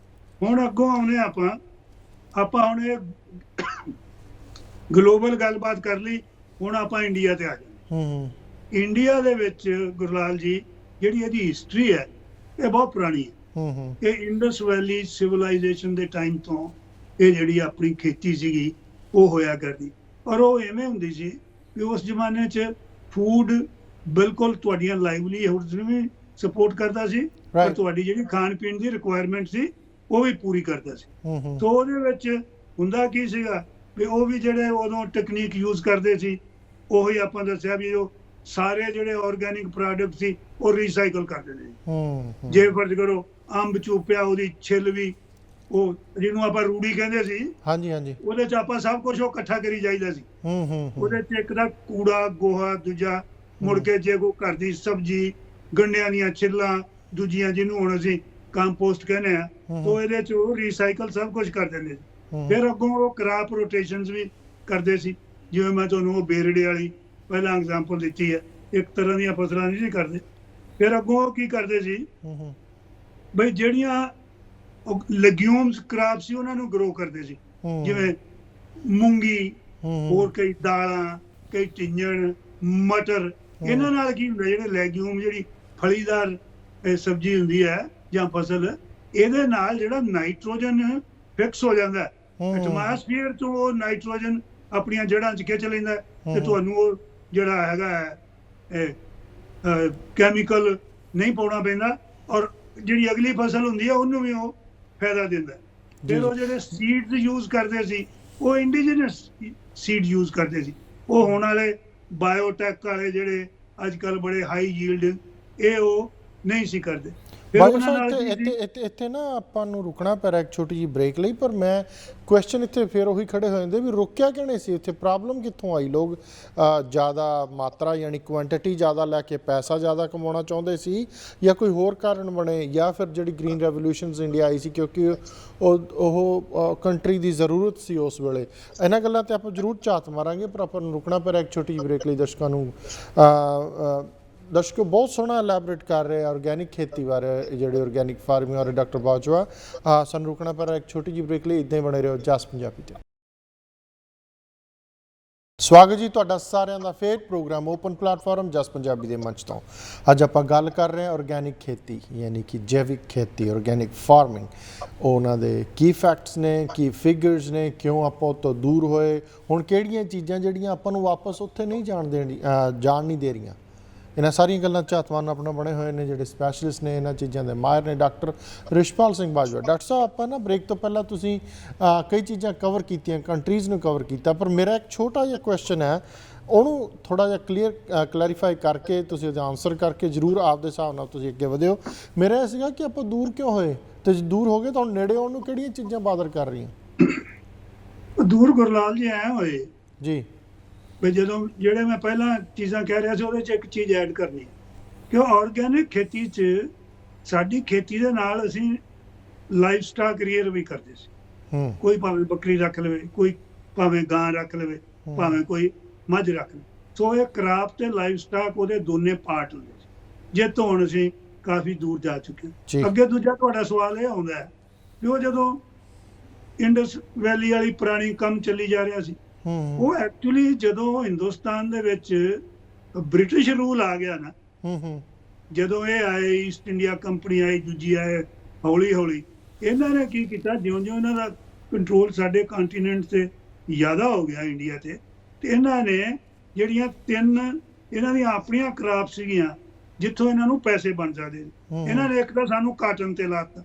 ਹੁਣ ਅੱਗੋਂ ਆਉਨੇ ਆਪਾਂ ਹੁਣ ਇਹ ਗਲੋਬਲ ਗੱਲਬਾਤ ਕਰ ਲਈ, ਹੁਣ ਆਪਾਂ ਇੰਡੀਆ ਤੇ ਆ ਜਾਂਦੇ। ਇੰਡੀਆ ਦੇ ਵਿੱਚ ਗੁਰਲਾਲ ਜੀ ਜਿਹੜੀ ਇਹਦੀ ਹਿਸਟਰੀ ਹੈ ਇਹ ਬਹੁਤ ਪੁਰਾਣੀ ਹੈ। ਇਹ ਇੰਡਸ ਵੈਲੀ ਸਿਵਲਾਈਜੇਸ਼ਨ ਦੇ ਟਾਈਮ ਤੋਂ ਇਹ ਜਿਹੜੀ ਆਪਣੀ ਖੇਤੀ ਸੀਗੀ ਉਹ ਹੋਇਆ ਕਰਦੀ, ਔਰ ਉਹ ਐਵੇਂ ਹੁੰਦੀ ਸੀ ਕਿ ਉਸ ਜ਼ਮਾਨੇ 'ਚ ਫੂਡ ਬਿਲਕੁਲ ਤੁਹਾਡੀਆਂ ਲਾਈਵਲੀਹੁੱਡਸ ਨੂੰ ਵੀ ਸਪੋਰਟ ਕਰਦਾ ਸੀ, ਪਰ ਤੁਹਾਡੀ ਜਿਹੜੀ ਖਾਣ ਪੀਣ ਦੀ ਰਿਕੁਆਇਰਮੈਂਟ ਸੀ ਉਹ ਵੀ ਪੂਰੀ ਕਰਦਾ ਸੀ। ਤਾਂ ਉਹਦੇ ਵਿੱਚ ਹੁੰਦਾ ਕੀ ਸੀਗਾ ਵੀ ਉਹ ਵੀ ਜਿਹੜੇ ਉਦੋਂ ਟੈਕਨੀਕ ਯੂਜ਼ ਕਰਦੇ ਸੀ, ਉਹੀ ਆਪਾਂ ਦੱਸਿਆ ਵੀ ਉਹ ਸਾਰੇ ਜਿਹੜੇ ਆਰਗੈਨਿਕ ਪ੍ਰੋਡਕਟ ਸੀ ਉਹ ਰੀਸਾਈਕਲ ਕਰਦੇ ਨੇ। ਜੇ ਫਰਜ਼ ਕਰੋ ਅੰਬ ਚੂਪਿਆ, ਉਹਦੀ ਛਿੱਲ ਵੀ, ਉਹ ਜਿਹਨੂੰ ਆਪਾਂ ਰੂੜੀ ਕਹਿੰਦੇ ਸੀ, ਉਹਦੇ 'ਚ ਆਪਾਂ ਸਭ ਕੁਝ ਉਹ ਇਕੱਠਾ ਕਰੀ ਜਾਈਦਾ ਸੀ। ਉਹਦੇ 'ਚ ਇੱਕ ਦਾ ਕੂੜਾ ਗੋਹਾ, ਦੂਜਾ ਮੁੜ ਕੇ ਜੇ ਕੋਈ ਘਰ ਦੀ ਸਬਜ਼ੀ, ਗੰਢਿਆਂ ਦੀਆਂ ਛਿੱਲਾਂ, ਦੂਜੀਆਂ ਜਿਹਨੂੰ ਹੁਣ ਅਸੀਂ ਕੰਪੋਸਟ ਕਹਿੰਦੇ ਆ, ਤਾਂ ਇਹਦੇ 'ਚ ਉਹ ਰੀਸਾਈਕਲ ਸਭ ਕੁਝ ਕਰ ਦਿੰਦੇ ਸੀ। ਫਿਰ ਅੱਗੋਂ ਉਹ ਕ੍ਰਾਪ ਰੋਟੇਸ਼ਨਸ ਵੀ ਕਰਦੇ ਸੀ, ਜਿਵੇਂ ਮੈਂ ਤੁਹਾਨੂੰ ਉਹ ਬੇਰੜੇ ਵਾਲੀ ਪਹਿਲਾਂ ਐਗਜ਼ਾਮਪਲ ਦਿੱਤੀ ਹੈ, ਇੱਕ ਤਰ੍ਹਾਂ ਦੀਆਂ ਫਸਲਾਂ ਨਹੀਂ ਸੀ ਕਰਦੇ। ਫਿਰ ਅੱਗੋਂ ਉਹ ਕੀ ਕਰਦੇ ਸੀ ਬਈ ਜਿਹੜੀਆਂ ਲੈਗਿਊਮਸ ਕ੍ਰਾਪ ਸੀ ਉਹਨਾਂ ਨੂੰ ਗਰੋ ਕਰਦੇ ਸੀ, ਜਿਵੇਂ ਮੂੰਗੀ, ਹੋਰ ਕਈ ਦਾਲਾਂ, ਕਈ ਟਿੰਜਣ, ਮਟਰ। ਇਹਨਾਂ ਨਾਲ ਕੀ ਹੁੰਦਾ, ਜਿਹੜੇ ਲੈਗਿਊਮ, ਜਿਹੜੀ ਫਲੀਦਾਰ ਸਬਜ਼ੀ ਹੁੰਦੀ ਹੈ ਜਾਂ ਫਸਲ, ਇਹਦੇ ਨਾਲ ਜਿਹੜਾ ਨਾਈਟ੍ਰੋਜਨ ਫਿਕਸ ਹੋ ਜਾਂਦਾ, ਐਟਮੋਸਫੀਅਰ ਤੋਂ ਉਹ ਨਾਈਟ੍ਰੋਜਨ ਆਪਣੀਆਂ ਜੜ੍ਹਾਂ 'ਚ ਖਿੱਚ ਲੈਂਦਾ, ਤੇ ਤੁਹਾਨੂੰ ਉਹ ਜਿਹੜਾ ਹੈਗਾ ਕੈਮੀਕਲ ਨਹੀਂ ਪਾਉਣਾ ਪੈਂਦਾ, ਔਰ ਜਿਹੜੀ ਅਗਲੀ ਫਸਲ ਹੁੰਦੀ ਹੈ ਉਹਨੂੰ ਵੀ ਉਹ ਫਾਇਦਾ ਦਿੰਦਾ। ਫਿਰ ਉਹ ਜਿਹੜੇ ਸੀਡਸ ਯੂਜ਼ ਕਰਦੇ ਸੀ ਉਹ ਇੰਡੀਜੀਨਸ ਸੀਡ ਯੂਜ਼ ਕਰਦੇ ਸੀ। ਉਹ ਹੁਣ ਵਾਲੇ ਬਾਇਓਟੈਕ ਵਾਲੇ ਜਿਹੜੇ ਅੱਜ ਕੱਲ੍ਹ ਬੜੇ ਹਾਈ ਯੀਲਡ, ਇਹ ਉਹ ਨਹੀਂ ਸੀ ਕਰਦੇ। ਇੱਥੇ ਨਾ ਆਪਾਂ ਨੂੰ ਰੁਕਣਾ ਪੈ ਰਿਹਾ ਇੱਕ ਛੋਟੀ ਜਿਹੀ ਬ੍ਰੇਕ ਲਈ, ਪਰ ਮੈਂ ਕੁਐਸਚਨ ਇੱਥੇ ਫਿਰ ਉਹੀ ਖੜੇ ਹੋ ਜਾਂਦੇ ਵੀ ਰੁਕਿਆ ਕਿਉਂ ਨਹੀਂ ਸੀ ਇੱਥੇ? ਪ੍ਰੋਬਲਮ ਕਿੱਥੋਂ ਆਈ? ਲੋਕ ਜ਼ਿਆਦਾ ਮਾਤਰਾ ਯਾਨੀ ਕੁਆਂਟਿਟੀ ਜ਼ਿਆਦਾ ਲੈ ਕੇ ਪੈਸਾ ਜ਼ਿਆਦਾ ਕਮਾਉਣਾ ਚਾਹੁੰਦੇ ਸੀ, ਜਾਂ ਕੋਈ ਹੋਰ ਕਾਰਨ ਬਣੇ, ਜਾਂ ਫਿਰ ਜਿਹੜੀ ਗ੍ਰੀਨ ਰੈਵੋਲੂਸ਼ਨਸ ਇੰਡੀਆ ਆਈ ਸੀ ਕਿਉਂਕਿ ਉਹ ਕੰਟਰੀ ਦੀ ਜ਼ਰੂਰਤ ਸੀ ਉਸ ਵੇਲੇ? ਇਹਨਾਂ ਗੱਲਾਂ 'ਤੇ ਆਪਾਂ ਜ਼ਰੂਰ ਝਾਤ ਮਾਰਾਂਗੇ, ਪਰ ਆਪਾਂ ਨੂੰ ਰੁਕਣਾ ਪੈ ਰਿਹਾ ਇੱਕ ਛੋਟੀ ਜਿਹੀ ਬ੍ਰੇਕ ਲਈ। ਦਰਸ਼ਕਾਂ ਨੂੰ ਦਰਸ਼ਕੋ ਬਹੁਤ ਸੋਹਣਾ ਐਲੈਬੋਰੇਟ ਕਰ ਰਹੇ ਆਰਗੈਨਿਕ ਖੇਤੀ ਬਾਰੇ, ਜਿਹੜੇ ਆਰਗੈਨਿਕ ਫਾਰਮਿੰਗ ਬਾਰੇ ਡਾਕਟਰ ਬਾਜਵਾ। ਸਾਨੂੰ ਰੁਕਣਾ ਪੈ ਰਿਹਾ ਇੱਕ ਛੋਟੀ ਜਿਹੀ ਬ੍ਰੇਕ ਲਈ। ਇੱਦਾਂ ਹੀ ਬਣੇ ਰਹੋ ਜਸ ਪੰਜਾਬੀ 'ਤੇ। ਸਵਾਗਤ ਜੀ ਤੁਹਾਡਾ ਸਾਰਿਆਂ ਦਾ ਫੇਰ ਪ੍ਰੋਗਰਾਮ ਓਪਨ ਪਲੇਟਫਾਰਮ ਜਸ ਪੰਜਾਬੀ ਦੇ ਮੰਚ ਤੋਂ। ਅੱਜ ਆਪਾਂ ਗੱਲ ਕਰ ਰਹੇ ਹਾਂ ਆਰਗੈਨਿਕ ਖੇਤੀ, ਯਾਨੀ ਕਿ ਜੈਵਿਕ ਖੇਤੀ, ਆਰਗੈਨਿਕ ਫਾਰਮਿੰਗ। ਉਹਨਾਂ ਦੇ ਕੀ ਫੈਕਟਸ ਨੇ, ਕੀ ਫਿਗਰਸ ਨੇ, ਕਿਉਂ ਆਪਾਂ ਉਹ ਤੋਂ ਦੂਰ ਹੋਏ, ਹੁਣ ਕਿਹੜੀਆਂ ਚੀਜ਼ਾਂ ਜਿਹੜੀਆਂ ਆਪਾਂ ਨੂੰ ਵਾਪਸ ਉੱਥੇ ਨਹੀਂ ਜਾਣ ਨਹੀਂ ਦੇ ਰਹੀਆਂ। ਇਹਨਾਂ ਸਾਰੀਆਂ ਗੱਲਾਂ ਝਾਤਵਾਨ ਆਪਣਾ ਬਣੇ ਹੋਏ ਨੇ ਜਿਹੜੇ ਸਪੈਸ਼ਲਿਸਟ ਨੇ, ਇਹਨਾਂ ਚੀਜ਼ਾਂ ਦੇ ਮਾਹਿਰ ਨੇ, ਡਾਕਟਰ ਰਿਸ਼ਪਾਲ ਸਿੰਘ ਬਾਜਵਾ। ਡਾਕਟਰ ਸਾਹਿਬ, ਆਪਾਂ ਨਾ ਬ੍ਰੇਕ ਤੋਂ ਪਹਿਲਾਂ ਤੁਸੀਂ ਕਈ ਚੀਜ਼ਾਂ ਕਵਰ ਕੀਤੀਆਂ, ਕੰਟਰੀਜ਼ ਨੂੰ ਕਵਰ ਕੀਤਾ, ਪਰ ਮੇਰਾ ਇੱਕ ਛੋਟਾ ਜਿਹਾ ਕੁਐਸਚਨ ਹੈ, ਉਹਨੂੰ ਥੋੜ੍ਹਾ ਜਿਹਾ ਕਲੈਰੀਫਾਈ ਕਰਕੇ ਤੁਸੀਂ ਉਹਦਾ ਆਨਸਰ ਕਰਕੇ ਜ਼ਰੂਰ ਆਪਦੇ ਹਿਸਾਬ ਨਾਲ ਤੁਸੀਂ ਅੱਗੇ ਵਧਿਓ। ਮੇਰਾ ਇਹ ਸੀਗਾ ਕਿ ਆਪਾਂ ਦੂਰ ਕਿਉਂ ਹੋਏ, ਅਤੇ ਜੇ ਦੂਰ ਹੋ ਗਏ ਤਾਂ ਹੁਣ ਨੇੜੇ ਆਉਣ ਨੂੰ ਕਿਹੜੀਆਂ ਚੀਜ਼ਾਂ ਬਾਦਰ ਕਰ ਰਹੀਆਂ? ਦੂਰ ਗੁਰਲਾਲ ਜੀ ਐਂ ਹੋਏ ਜੀ ਵੀ ਜਦੋਂ ਜਿਹੜੇ ਮੈਂ ਪਹਿਲਾਂ ਚੀਜ਼ਾਂ ਕਹਿ ਰਿਹਾ ਸੀ ਉਹਦੇ 'ਚ ਇੱਕ ਚੀਜ਼ ਐਡ ਕਰਨੀ, ਕਿ ਆਰਗੈਨਿਕ ਖੇਤੀ 'ਚ ਸਾਡੀ ਖੇਤੀ ਦੇ ਨਾਲ ਅਸੀਂ ਲਾਈਫ ਸਟਾਕ ਰੀਅਰ ਵੀ ਕਰਦੇ ਸੀ। ਕੋਈ ਭਾਵੇਂ ਬੱਕਰੀ ਰੱਖ ਲਵੇ, ਕੋਈ ਭਾਵੇਂ ਗਾਂ ਰੱਖ ਲਵੇ, ਭਾਵੇਂ ਕੋਈ ਮੱਝ ਰੱਖ ਲਵੇ। ਸੋ ਇਹ ਕ੍ਰਾਪ ਤੇ ਲਾਈਫ ਸਟਾਕ ਉਹਦੇ ਦੋਨੇ ਪਾਰਟ ਹੁੰਦੇ ਸੀ, ਜੇ ਤੋਂ ਹੁਣ ਅਸੀਂ ਕਾਫੀ ਦੂਰ ਜਾ ਚੁੱਕੇ ਹਾਂ। ਅੱਗੇ ਦੂਜਾ ਤੁਹਾਡਾ ਸਵਾਲ ਇਹ ਆਉਂਦਾ ਹੈ ਵੀ ਉਹ ਜਦੋਂ ਇੰਡਸ ਵੈਲੀ ਵਾਲੀ ਪੁਰਾਣੀ ਕੰਮ ਚੱਲੀ ਜਾ ਰਿਹਾ ਸੀ, ਉਹ ਐਕਚੁਅਲੀ ਜਦੋਂ ਹਿੰਦੁਸਤਾਨ ਦੇ ਵਿੱਚ ਬ੍ਰਿਟਿਸ਼ ਰੂਲ ਆ ਗਿਆ ਨਾ, ਜਦੋਂ ਇਹ ਆਏ ਈਸਟ ਇੰਡੀਆ ਕੰਪਨੀ ਆਈ, ਦੂਜੀ ਆਏ, ਹੌਲੀ ਹੌਲੀ ਇਹਨਾਂ ਨੇ ਕੀ ਕੀਤਾ, ਜਿਉਂ-ਜਿਉਂ ਇਹਨਾਂ ਦਾ ਕੰਟਰੋਲ ਸਾਡੇ ਕੰਟੀਨੈਂਟ ਤੇ ਜ਼ਿਆਦਾ ਹੋ ਗਿਆ ਇੰਡੀਆ ਤੇ ਇਹਨਾਂ ਨੇ ਜਿਹੜੀਆਂ 3 ਇਹਨਾਂ ਦੀਆਂ ਆਪਣੀਆਂ ਕ੍ਰਾਪ ਸੀਗੀਆਂ ਜਿੱਥੋਂ ਇਹਨਾਂ ਨੂੰ ਪੈਸੇ ਬਣ ਸਕਦੇ ਇਹਨਾਂ ਨੇ ਇੱਕ ਤਾਂ ਸਾਨੂੰ ਕਾਟਨ ਤੇ ਲਾਤਾ,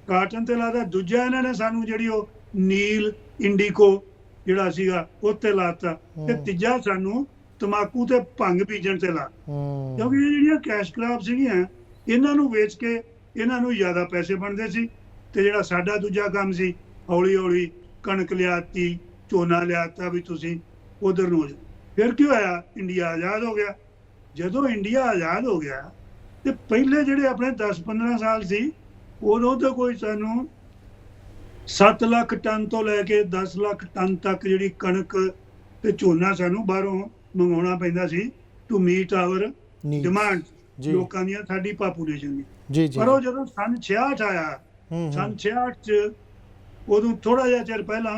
ਕਾਟਨ ਤੇ ਲਾਤਾ, ਦੂਜਾ ਇਹਨਾਂ ਨੇ ਸਾਨੂੰ ਜਿਹੜੀ ਉਹ ਨੀਲ ਇੰਡੀਕੋ ਜਿਹੜਾ ਸੀਗਾ ਉਹ ਤੇ ਲਾਤਾ, ਤੇ ਤੀਜਾ ਸਾਨੂੰ ਤਮਾਕੂ ਤੇ ਭੰਗ ਬੀਜਣ ਤੇ ਲਾ, ਕਿਉਂਕਿ ਇਹ ਜਿਹੜੀਆਂ ਕੈਸ਼ ਕ੍ਰਾਪ ਸੀਗੀਆਂ ਇਹਨਾਂ ਨੂੰ ਵੇਚ ਕੇ ਇਹਨਾਂ ਨੂੰ ਜ਼ਿਆਦਾ ਪੈਸੇ ਬਣਦੇ ਸੀ, ਤੇ ਜਿਹੜਾ ਸਾਡਾ ਦੂਜਾ ਕੰਮ ਸੀ ਹੌਲੀ ਹੌਲੀ ਕਣਕ ਲਿਆਤੀ, ਝੋਨਾ ਲਿਆਤਾ ਵੀ ਤੁਸੀਂ ਉਧਰ ਨੂੰ ਹੋ ਜਾਓ। ਫਿਰ ਕੀ ਹੋਇਆ, ਇੰਡੀਆ ਆਜ਼ਾਦ ਹੋ ਗਿਆ। ਜਦੋਂ ਇੰਡੀਆ ਆਜ਼ਾਦ ਹੋ ਗਿਆ ਤੇ ਪਹਿਲੇ ਜਿਹੜੇ ਆਪਣੇ 10-15 ਸਾਲ ਸੀ ਉਦੋਂ ਤਾਂ ਕੋਈ ਸਾਨੂੰ 7 ਲੱਖ ਟਨ ਤੋਂ ਲੈ ਕੇ 10 ਲੱਖ ਟਨ ਤੱਕ ਜਿਹੜੀ ਕਣਕ ਤੇ ਝੋਨਾ ਸਾਨੂੰ ਬਾਹਰੋਂ ਮੰਗਵਾਉਣਾ ਪੈਂਦਾ ਸੀ ਟੂ ਮੀਟ ਆਵਰ ਡਿਮਾਂਡ, ਲੋਕਾਂ ਦੀਆਂ, ਸਾਡੀ ਪਾਪੂਲੇਸ਼ਨ ਦੀ। ਪਰ ਉਹ ਜਦੋਂ ਸੰਨ 66 ਆਇਆ, ਸੰਨ 66 ਚ ਉਦੋਂ ਥੋੜਾ ਜਿਹਾ ਚਿਰ ਪਹਿਲਾਂ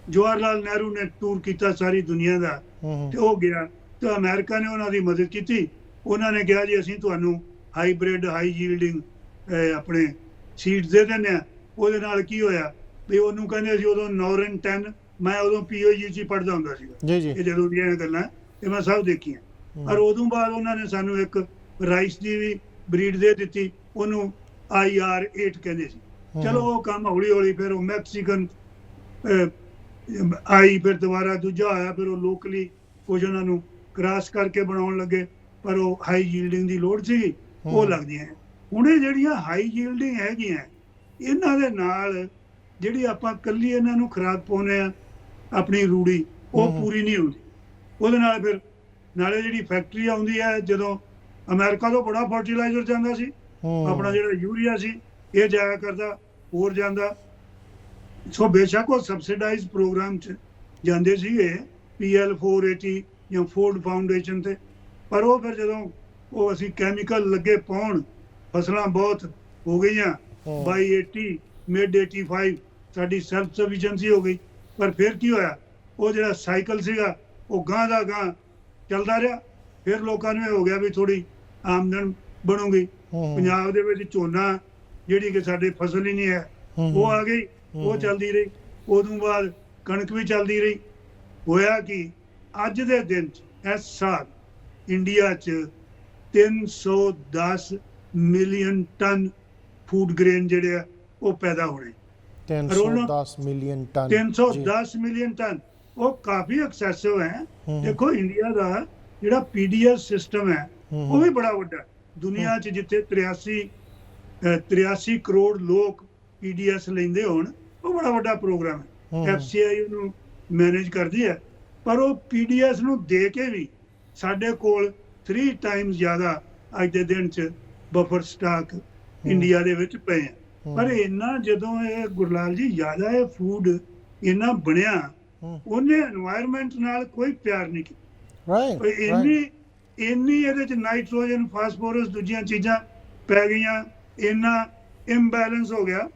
ਜਵਾਹਰ ਲਾਲ ਨਹਿਰੂ ਨੇ ਟੂਰ ਕੀਤਾ ਸਾਰੀ ਦੁਨੀਆ ਦਾ, ਤੇ ਉਹ ਗਿਆ ਤੇ ਅਮਰੀਕਾ ਨੇ ਉਹਨਾਂ ਦੀ ਮਦਦ ਕੀਤੀ। ਉਹਨਾਂ ਨੇ ਕਿਹਾ ਜੀ ਅਸੀਂ ਤੁਹਾਨੂੰ ਹਾਈਬ੍ਰਿਡ ਹਾਈ ਯੀਲਡਿੰਗ ਆਪਣੇ ਸੀਡਸ ਦੇ ਦਿੰਦੇ ਆ। ਉਹਦੇ ਨਾਲ ਕੀ ਹੋਇਆ ਵੀ ਉਹਨੂੰ ਕਹਿੰਦੇ ਸੀ ਉਦੋਂ ਨੌਰਨ 10, ਮੈਂ ਉਦੋਂ POG ਚ ਪੜ੍ਹਦਾ ਹੁੰਦਾ ਸੀਗਾ, ਇਹ ਜਦੋਂ ਦੀਆਂ ਗੱਲਾਂ ਇਹ ਮੈਂ ਸਭ ਦੇਖੀਆਂ। ਪਰ ਉਦੋਂ ਬਾਅਦ ਉਹਨਾਂ ਨੇ ਸਾਨੂੰ ਇੱਕ ਰਾਈਸ ਦੀ ਵੀ ਬਰੀਡ ਦੇ ਦਿੱਤੀ, ਉਹਨੂੰ IR8 ਕਹਿੰਦੇ ਸੀ। ਚਲੋ ਉਹ ਕੰਮ ਹੌਲੀ ਹੌਲੀ ਫਿਰ ਉਹ ਮੈਕਸੀਕਨ ਆਈ, ਫਿਰ ਦੁਬਾਰਾ ਦੂਜਾ ਆਇਆ, ਫਿਰ ਉਹ ਲੋਕਲੀ ਕੁਝ ਉਹਨਾਂ ਨੂੰ ਕ੍ਰਾਸ ਕਰਕੇ ਬਣਾਉਣ ਲੱਗੇ, ਪਰ ਉਹ ਹਾਈ ਯੀਲਡਿੰਗ ਦੀ ਲੋੜ ਸੀ, ਉਹ ਲੱਗਦੀਆਂ। ਹੁਣ ਇਹ ਜਿਹੜੀਆਂ ਹਾਈ ਯੀਲਡਿੰਗ ਹੈਗੀਆਂ ਇਹਨਾਂ ਦੇ ਨਾਲ ਜਿਹੜੀ ਆਪਾਂ ਕੱਲੀ ਇਹਨਾਂ ਨੂੰ ਖੁਰਾਕ ਪਾਉਂਦੇ ਆ ਆਪਣੀ ਰੂੜੀ, ਉਹ ਪੂਰੀ ਨਹੀਂ ਹੁੰਦੀ। ਉਹਦੇ ਨਾਲ ਫਿਰ ਨਾਲੇ ਜਿਹੜੀ ਫੈਕਟਰੀ ਆਉਂਦੀ ਹੈ, ਜਦੋਂ ਅਮਰੀਕਾ ਤੋਂ ਬੜਾ ਫਰਟੀਲਾਈਜ਼ਰ ਜਾਂਦਾ ਸੀ, ਆਪਣਾ ਜਿਹੜਾ ਯੂਰੀਆ ਸੀ ਇਹ ਜਾਇਆ ਕਰਦਾ, ਹੋਰ ਜਾਂਦਾ। ਸੋ ਬੇਸ਼ੱਕ ਉਹ ਸਬਸਿਡਾਈਜ਼ ਪ੍ਰੋਗਰਾਮ 'ਚ ਜਾਂਦੇ ਸੀਗੇ PL 480 ਜਾਂ ਫੋਰਡ ਫਾਊਂਡੇਸ਼ਨ ਤੇ, ਪਰ ਉਹ ਫਿਰ ਜਦੋਂ ਉਹ ਅਸੀਂ ਕੈਮੀਕਲ ਲੱਗੇ ਪਾਉਣ, ਫਸਲਾਂ ਬਹੁਤ ਹੋ ਗਈਆਂ, ਬਾਈ 80 ਮਿਡ 85 ਸਾਡੀ ਸੈਲਫ ਸਫੀਸ਼ੀਐਂਸੀ ਹੋ ਗਈ। ਪਰ ਫਿਰ ਕੀ ਹੋਇਆ, ਉਹ ਜਿਹੜਾ ਸਾਈਕਲ ਸੀਗਾ ਉਹ ਗਾਂ ਦਾ ਗਾਂ ਚੱਲਦਾ ਰਿਹਾ। ਫਿਰ ਲੋਕਾਂ ਨੂੰ ਇਹ ਹੋ ਗਿਆ ਵੀ ਥੋੜੀ ਆਮਦਨ ਬਣੂਗੀ। ਪੰਜਾਬ ਦੇ ਵਿੱਚ ਝੋਨਾ ਜਿਹੜੀ ਕਿ ਸਾਡੇ ਫਸਲ ਹੀ ਨਹੀਂ ਹੈ ਉਹ ਆ ਗਈ, ਉਹ ਚੱਲਦੀ ਰਹੀ। ਉਦੋਂ ਬਾਅਦ ਕਣਕ ਵੀ ਚੱਲਦੀ ਰਹੀ। ਹੋਇਆ ਕਿ ਅੱਜ ਦੇ ਦਿਨ 'ਚ ਇਸ ਸਾਲ ਇੰਡੀਆ 'ਚ 310 ਮਿਲੀਅਨ ਟਨ ਫੂਡ ਗ੍ਰੇਨ ਜਿਹੜੇ ਆ ਉਹ ਪੈਦਾ ਹੋਣੇ। 310 ਮਿਲੀਅਨ ਟਨ 310 ਮਿਲੀਅਨ ਟਨ, ਉਹ ਕਾਫੀ ਐਕਸੈਸਿਵ ਹੈ। ਦੇਖੋ ਇੰਡੀਆ ਦਾ ਜਿਹੜਾ PDS ਸਿਸਟਮ ਹੈ ਉਹ ਵੀ ਬੜਾ ਵੱਡਾ ਦੁਨੀਆ 'ਚ, ਜਿੱਥੇ 83 ਕਰੋੜ ਲੋਕ PDS ਲੈਂਦੇ ਹੋਣ, ਉਹ ਬੜਾ ਵੱਡਾ ਪ੍ਰੋਗਰਾਮ ਹੈ। FCI ਉਹਨੂੰ ਮੈਨੇਜ ਕਰਦੀ ਹੈ, ਪਰ ਉਹ PDS ਨੂੰ ਦੇ ਕੇ ਵੀ ਸਾਡੇ ਕੋਲ 3 ਟਾਈਮਸ ਜ਼ਿਆਦਾ ਅੱਜ ਦੇ ਦਿਨ 'ਚ ਬਫਰ ਸਟਾਕ ਇੰਡੀਆ ਦੇ ਵਿੱਚ ਪਏ ਆ। ਪਰ ਇੰਨਾ ਜਦੋਂ ਇਹ ਗੁਰਲਾਲ ਜੀ ਜ਼ਿਆਦਾ ਇਹ ਫੂਡ ਇੰਨਾ ਬਣਿਆ, ਉਹਨੇ এনवायरमेंट ਨਾਲ ਕੋਈ ਪਿਆਰ ਨਹੀਂ ਕੀਤਾ। ਇੰਨੀ ਇਹਦੇ 'ਚ ਨਾਈਟ੍ਰੋਜਨ, ਫਾਸਫੋਰਸ, ਦੂਜੀਆਂ ਚੀਜ਼ਾਂ ਪੈ ਗਈਆਂ, ਇੰਨਾ ਇੰਬੈਲੈਂਸ ਹੋ ਗਿਆ।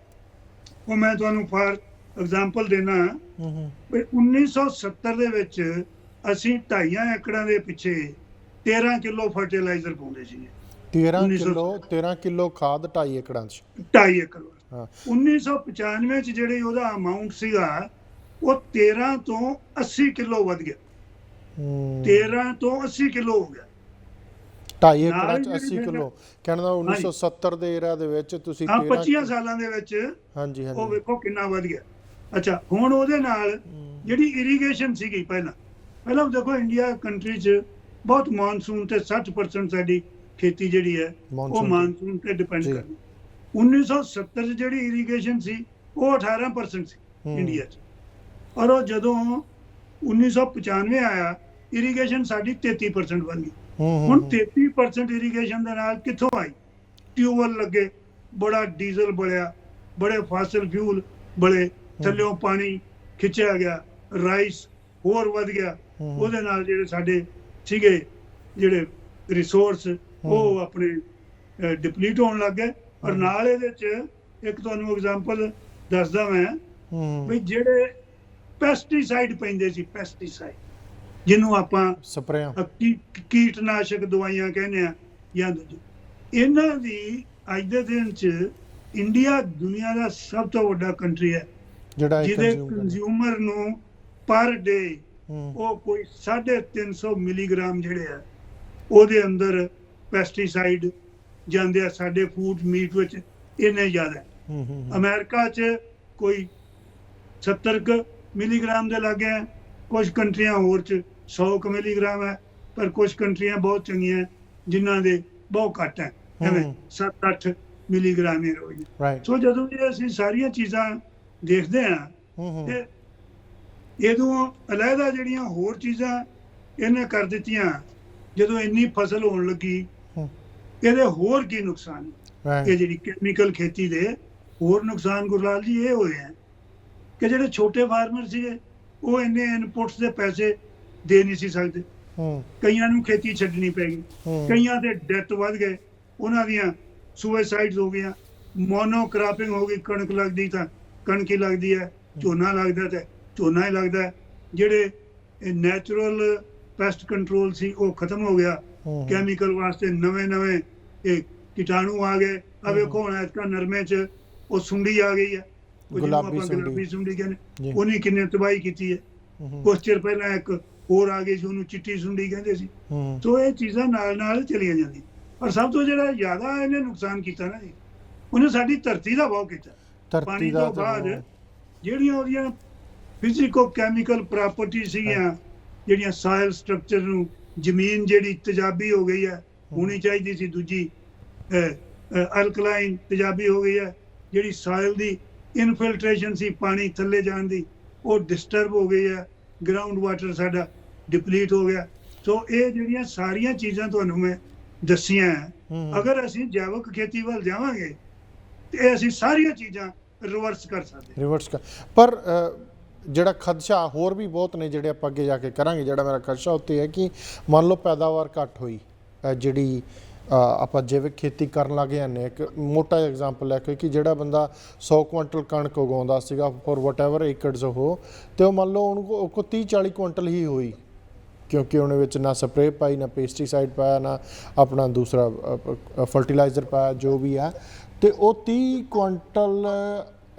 ਉਹ ਮੈਂ ਤੁਹਾਨੂੰ ਫਾਰ ਐਗਜ਼ਾਮਪਲ ਦੇਣਾ, 1970 ਦੇ ਵਿੱਚ ਅਸੀਂ 2.5 ਏਕੜਾਂ ਦੇ ਪਿੱਛੇ 13 ਕਿਲੋ ਫਰਟੀਲਾਈਜ਼ਰ ਪਾਉਂਦੇ ਸੀ। 13 ਕਿਲੋ ਖਾਦ 2.5 ਏਕੜਾਂ 'ਚ, 2.5 ਏਕੜ। 1995 'ਚ ਜਿਹੜੀ ਉਹਦਾ ਅਮਾਉਂਟ ਸੀਗਾ ਉਹ 13 ਤੋਂ 80 ਕਿਲੋ ਵੱਧ ਗਿਆ। 13 ਤੋਂ 80 ਕਿਲੋ ਹੋ ਗਿਆ। 2.5 ਏਕੜਾਂ 'ਚ 80 ਕਿਲੋ ਕਹਿੰਦਾ 1970 ਦੇ ਏਰਾ ਦੇ ਵਿੱਚ ਤੁਸੀਂ 25 ਸਾਲਾਂ ਦੇ ਵਿੱਚ ਉਹ ਵੇਖੋ ਕਿੰਨਾ ਵੱਧ ਗਿਆ। ਅੱਛਾ, ਹੁਣ ਉਹਦੇ ਨਾਲ ਜਿਹੜੀ ਇਰੀਗੇਸ਼ਨ ਸੀਗੀ, ਪਹਿਲਾਂ ਦੇਖੋ ਇੰਡੀਆ ਕੰਟਰੀ 'ਚ ਬਹੁਤ ਮਾਨਸੂਨ ਤੇ 60% ਸਾਡੀ ਖੇਤੀ ਜਿਹੜੀ ਹੈ ਉਹ ਮਾਨਸੂਨ ਤੇ ਡਿਪੈਂਡ ਕਰਦੀ। 1970 'ਚ ਜਿਹੜੀ ਇਰੀਗੇਸ਼ਨ ਸੀ ਉਹ 18% ਸੀ ਇੰਡੀਆ 'ਚ, ਔਰ ਉਹ ਜਦੋਂ 1995 ਆਇਆ ਇਰੀਗੇਸ਼ਨ ਸਾਡੀ 33% ਬਣ ਗਈ। ਹੁਣ 33% ਇਰੀਗੇਸ਼ਨ ਦੇ ਨਾਲ ਕਿੱਥੋਂ ਆਈ? ਟਿਊਬਵੈਲ ਲੱਗੇ, ਬੜਾ ਡੀਜ਼ਲ ਬਲਿਆ, ਬੜੇ ਫਾਸਲ ਫਿਊਲ ਬਲੇ, ਥੱਲਿਓਂ ਪਾਣੀ ਖਿੱਚਿਆ ਗਿਆ, ਰਾਈਸ ਹੋਰ ਵੱਧ ਗਿਆ। ਉਹਦੇ ਨਾਲ ਜਿਹੜੇ ਸਾਡੇ ਸੀਗੇ ਜਿਹੜੇ ਰਿਸੋਰਸ ਉਹ ਆਪਣੇ ਡਿਪਲੀਟ ਹੋਣ ਲੱਗ ਗਏ। ਔਰ ਨਾਲ ਇਹਦੇ 'ਚ ਇੱਕ ਤੁਹਾਨੂੰ ਐਗਜ਼ਾਮਪਲ ਦੱਸਦਾ ਮੈਂ ਵੀ ਜਿਹੜੇ ਪੈਸਟੀਸਾਈਡ ਪੈਂਦੇ ਸੀ, ਪੈਸਟੀਸਾਈਡ ਜਿਹਨੂੰ ਆਪਾਂ ਸਪਰੇਆਂ ਕੀਟਨਾਸ਼ਕ ਦਵਾਈਆਂ ਕਹਿੰਦੇ ਆ, ਜਾਂ ਇਹਨਾਂ ਦੀ ਅੱਜ ਦੇ ਦਿਨ 'ਚ ਇੰਡੀਆ ਦੁਨੀਆ ਦਾ ਸਭ ਤੋਂ ਵੱਡਾ ਕੰਟਰੀ ਹੈ ਜਿਹੜਾ ਇਹ ਜਿਹਦੇ consume ਕਰਦਾ। ਕੰਜ਼ਿਊਮਰ ਨੂੰ ਪਰ ਡੇ ਹੂੰ ਉਹ ਕੋਈ 350 ਮਿਲੀਗ੍ਰਾਮ ਜਿਹੜੇ ਆ ਉਹਦੇ ਅੰਦਰ ਪੈਸਟੀਸਾਈਡ ਜਾਂਦੇ ਆ। ਸਾਡੇ ਫੂਡ ਮੀਟ ਵਿੱਚ ਇੰਨੇ ਜ਼ਿਆਦਾ ਹੈ। ਹੂੰ ਹੂੰ ਅਮਰੀਕਾ 'ਚ ਕੋਈ 70 ਮਿਲੀਗ੍ਰਾਮ ਦੇ ਲਾਗੇ ਹੈ, ਕੁਝ ਕੰਟਰੀਆਂ ਹੋਰ 'ਚ 100 ਮਿਲੀਗ੍ਰਾਮ ਹੈ, ਪਰ ਕੁਝ ਕੰਟਰੀਆਂ ਬਹੁਤ ਚੰਗੀਆਂ ਜਿਨ੍ਹਾਂ ਦੇ ਬਹੁਤ ਘੱਟ ਹੈ, ਐਵੇਂ 7-8 ਮਿਲੀਗ੍ਰਾਮ ਹੀ ਰੋਜ਼। ਰਾਈਟ। ਸੋ ਜਦੋਂ ਇਹ ਅਸੀਂ ਸਾਰੀਆਂ ਚੀਜ਼ਾਂ ਦੇਖਦੇ ਹਾਂ ਹੂੰ ਤੇ ਇਹਦੋਂ ਅਲੱਗਾ ਜਿਹੜੀਆਂ ਹੋਰ ਚੀਜ਼ਾਂ ਇਹਨੇ ਕਰ ਦਿੱਤੀਆਂ, ਜਦੋਂ ਇੰਨੀ ਫਸਲ ਹੋਣ ਲੱਗੀ ਹੂੰ ਇਹਦੇ ਹੋਰ ਕੀ ਨੁਕਸਾਨ? ਇਹ ਰਾਈਟ। ਜਿਹੜੀ ਕੈਮੀਕਲ ਖੇਤੀ ਦੇ ਹੋਰ ਨੁਕਸਾਨ ਗੁਰਲਾਲ ਜੀ ਇਹ ਹੋਏ ਆ ਕਿ ਜਿਹੜੇ ਛੋਟੇ ਫਾਰਮਰ ਸੀਗੇ ਉਹ ਇੰਨੇ ਇਨਪੁਟਸ ਦੇ ਪੈਸੇ ਦੇ ਨਹੀਂ ਸੀ ਸਕਦੇ। ਹੂੰ ਕਈਆਂ ਨੂੰ ਖੇਤੀ ਛੱਡਣੀ ਪੈ ਗਈ, ਹੂੰ ਕਈਆਂ ਦੇ ਡੈਥ ਵੱਧ ਗਏ, ਉਹਨਾਂ ਦੀਆਂ ਸੁਸਾਈਡਸ ਹੋ ਗਈਆਂ, ਮੋਨੋ ਕ੍ਰਾਪਿੰਗ ਹੋ ਗਈ। ਕਣਕ ਲੱਗਦੀ ਤਾਂ ਕਣਕ ਹੀ ਲੱਗਦੀ ਹੈ, ਝੋਨਾ ਲੱਗਦਾ ਤਾਂ ਝੋਨਾ ਹੀ ਲੱਗਦਾ ਹੈ। ਜਿਹੜੇ ਨੈਚੁਰਲ ਪੈਸਟ ਕੰਟਰੋਲ ਸੀ ਉਹ ਖਤਮ ਹੋ ਗਿਆ। ਹੂੰ ਕੈਮੀਕਲ ਵਾਸਤੇ ਨਵੇਂ ਇਹ ਕੀਟਾਣੂ ਆ ਗਏ। ਆ ਵੇਖੋ ਹੁਣ ਐਤਕਾਂ ਨਰਮੇ 'ਚ ਉਹ ਸੁੰਡੀ ਆ ਗਈ ਹੈ, ਉਹ ਜਿਹਨੂੰ ਗੁਲਾਬੀ ਆਪਾਂ ਸੁੰਡੀ। ਗੁਲਾਬੀ ਸੁੰਡੀ ਕਹਿੰਦੇ, ਜੀ। ਉਹਨੇ ਕਿੰਨੇ ਤਬਾਹੀ ਕੀਤੀ ਹੈ। ਹੂੰ ਕੁਛ ਚਿਰ ਪਹਿਲਾਂ ਇੱਕ ਹੋਰ ਆ ਗਈ ਸੀ, ਉਹਨੂੰ ਚਿੱਟੀ ਸੁੰਡੀ ਕਹਿੰਦੇ ਸੀ। ਹੂੰ ਸੋ ਇਹ ਚੀਜ਼ਾਂ ਨਾਲ ਚਲੀਆਂ ਜਾਂਦੀਆਂ। ਪਰ ਸਭ ਤੋਂ ਜਿਹੜਾ ਜ਼ਿਆਦਾ ਇਹਨੇ ਨੁਕਸਾਨ ਕੀਤਾ ਨਾ ਜੀ, ਉਹਨੇ ਸਾਡੀ ਧਰਤੀ ਦਾ ਬਹੁਤ ਕੀਤਾ। ਧਰਤੀ ਪਾਣੀ ਦਾ ਤੋਂ ਬਾਅਦ ਜਿਹੜੀਆਂ ਉਹਦੀਆਂ ਫਿਜ਼ੀਕੋ ਕੈਮੀਕਲ ਪ੍ਰਾਪਰਟੀ ਸੀਗੀਆਂ, ਜਿਹੜੀਆਂ ਸਾਇਲ ਸਟਰਕਚਰ ਨੂੰ, ਜ਼ਮੀਨ ਜਿਹੜੀ ਤੇਜ਼ਾਬੀ ਹੋ ਗਈ ਹੈ, ਹੋਣੀ ਚਾਹੀਦੀ ਸੀ ਦੂਜੀ ਅਲਕਲਾਈਨ ਤੇਜ਼ਾਬੀ ਹੋ ਗਈ ਹੈ। ਜਿਹੜੀ ਸਾਇਲ ਦੀ ਇਨਫਿਲਟ੍ਰੇਸ਼ਨ ਸੀ ਪਾਣੀ ਥੱਲੇ ਜਾਣ ਦੀ, ਉਹ ਡਿਸਟਰਬ ਹੋ ਗਈ ਹੈ। ਗਰਾਊਂਡ ਵਾਟਰ ਸਾਡਾ ਡਿਪਲੀਟ ਹੋ ਗਿਆ। ਸੋ ਇਹ ਜਿਹੜੀਆਂ ਸਾਰੀਆਂ ਚੀਜ਼ਾਂ ਤੁਹਾਨੂੰ ਮੈਂ ਦੱਸੀਆਂ ਹੈ, ਹੂੰ ਅਗਰ ਅਸੀਂ ਜੈਵਿਕ ਖੇਤੀ ਵੱਲ ਜਾਵਾਂਗੇ ਤੇ ਅਸੀਂ ਸਾਰੀਆਂ ਚੀਜ਼ਾਂ ਰਿਵਰਸ ਕਰ ਸਕਦੇ। ਰਿਵਰਸ ਕਰ। ਪਰ ਜਿਹੜਾ ਖਦਸ਼ਾ ਹੋਰ ਵੀ ਬਹੁਤ ਨੇ ਜਿਹੜੇ ਆਪਾਂ ਅੱਗੇ ਜਾ ਕੇ ਕਰਾਂਗੇ। ਜਿਹੜਾ ਮੇਰਾ ਖਦਸ਼ਾ ਉੱਤੇ ਹੈ ਕਿ ਮੰਨ ਲਓ ਪੈਦਾਵਾਰ ਘੱਟ ਹੋਈ, ਜਿਹੜੀ ਆਪਾਂ ਜੈਵਿਕ ਖੇਤੀ ਕਰਨ ਲੱਗ ਜਾਂਦੇ। ਇੱਕ ਮੋਟਾ ਜਿਹਾ ਐਗਜ਼ਾਮਪਲ ਹੈ ਕਿ ਜਿਹੜਾ ਬੰਦਾ 100 ਕੁਇੰਟਲ ਕਣਕ ਉਗਾਉਂਦਾ ਸੀਗਾ ਫੋਰ ਵਟਐਵਰ ਏਕੜਸ ਉਹ, ਤੇ ਉਹ ਮੰਨ ਲਓ ਉਹਨੂੰ ਕੋ 30-40 ਕੁਇੰਟਲ ਹੀ ਹੋਈ, ਕਿਉਂਕਿ ਉਹਨੇ ਵਿੱਚ ਨਾ ਸਪਰੇਅ ਪਾਈ, ਨਾ ਪੈਸਟੀਸਾਈਡ ਪਾਇਆ, ਨਾ ਆਪਣਾ ਦੂਸਰਾ ਫਰਟੀਲਾਈਜ਼ਰ ਪਾਇਆ, ਜੋ ਵੀ ਹੈ। ਤੇ ਉਹ 30 ਕੁਇੰਟਲ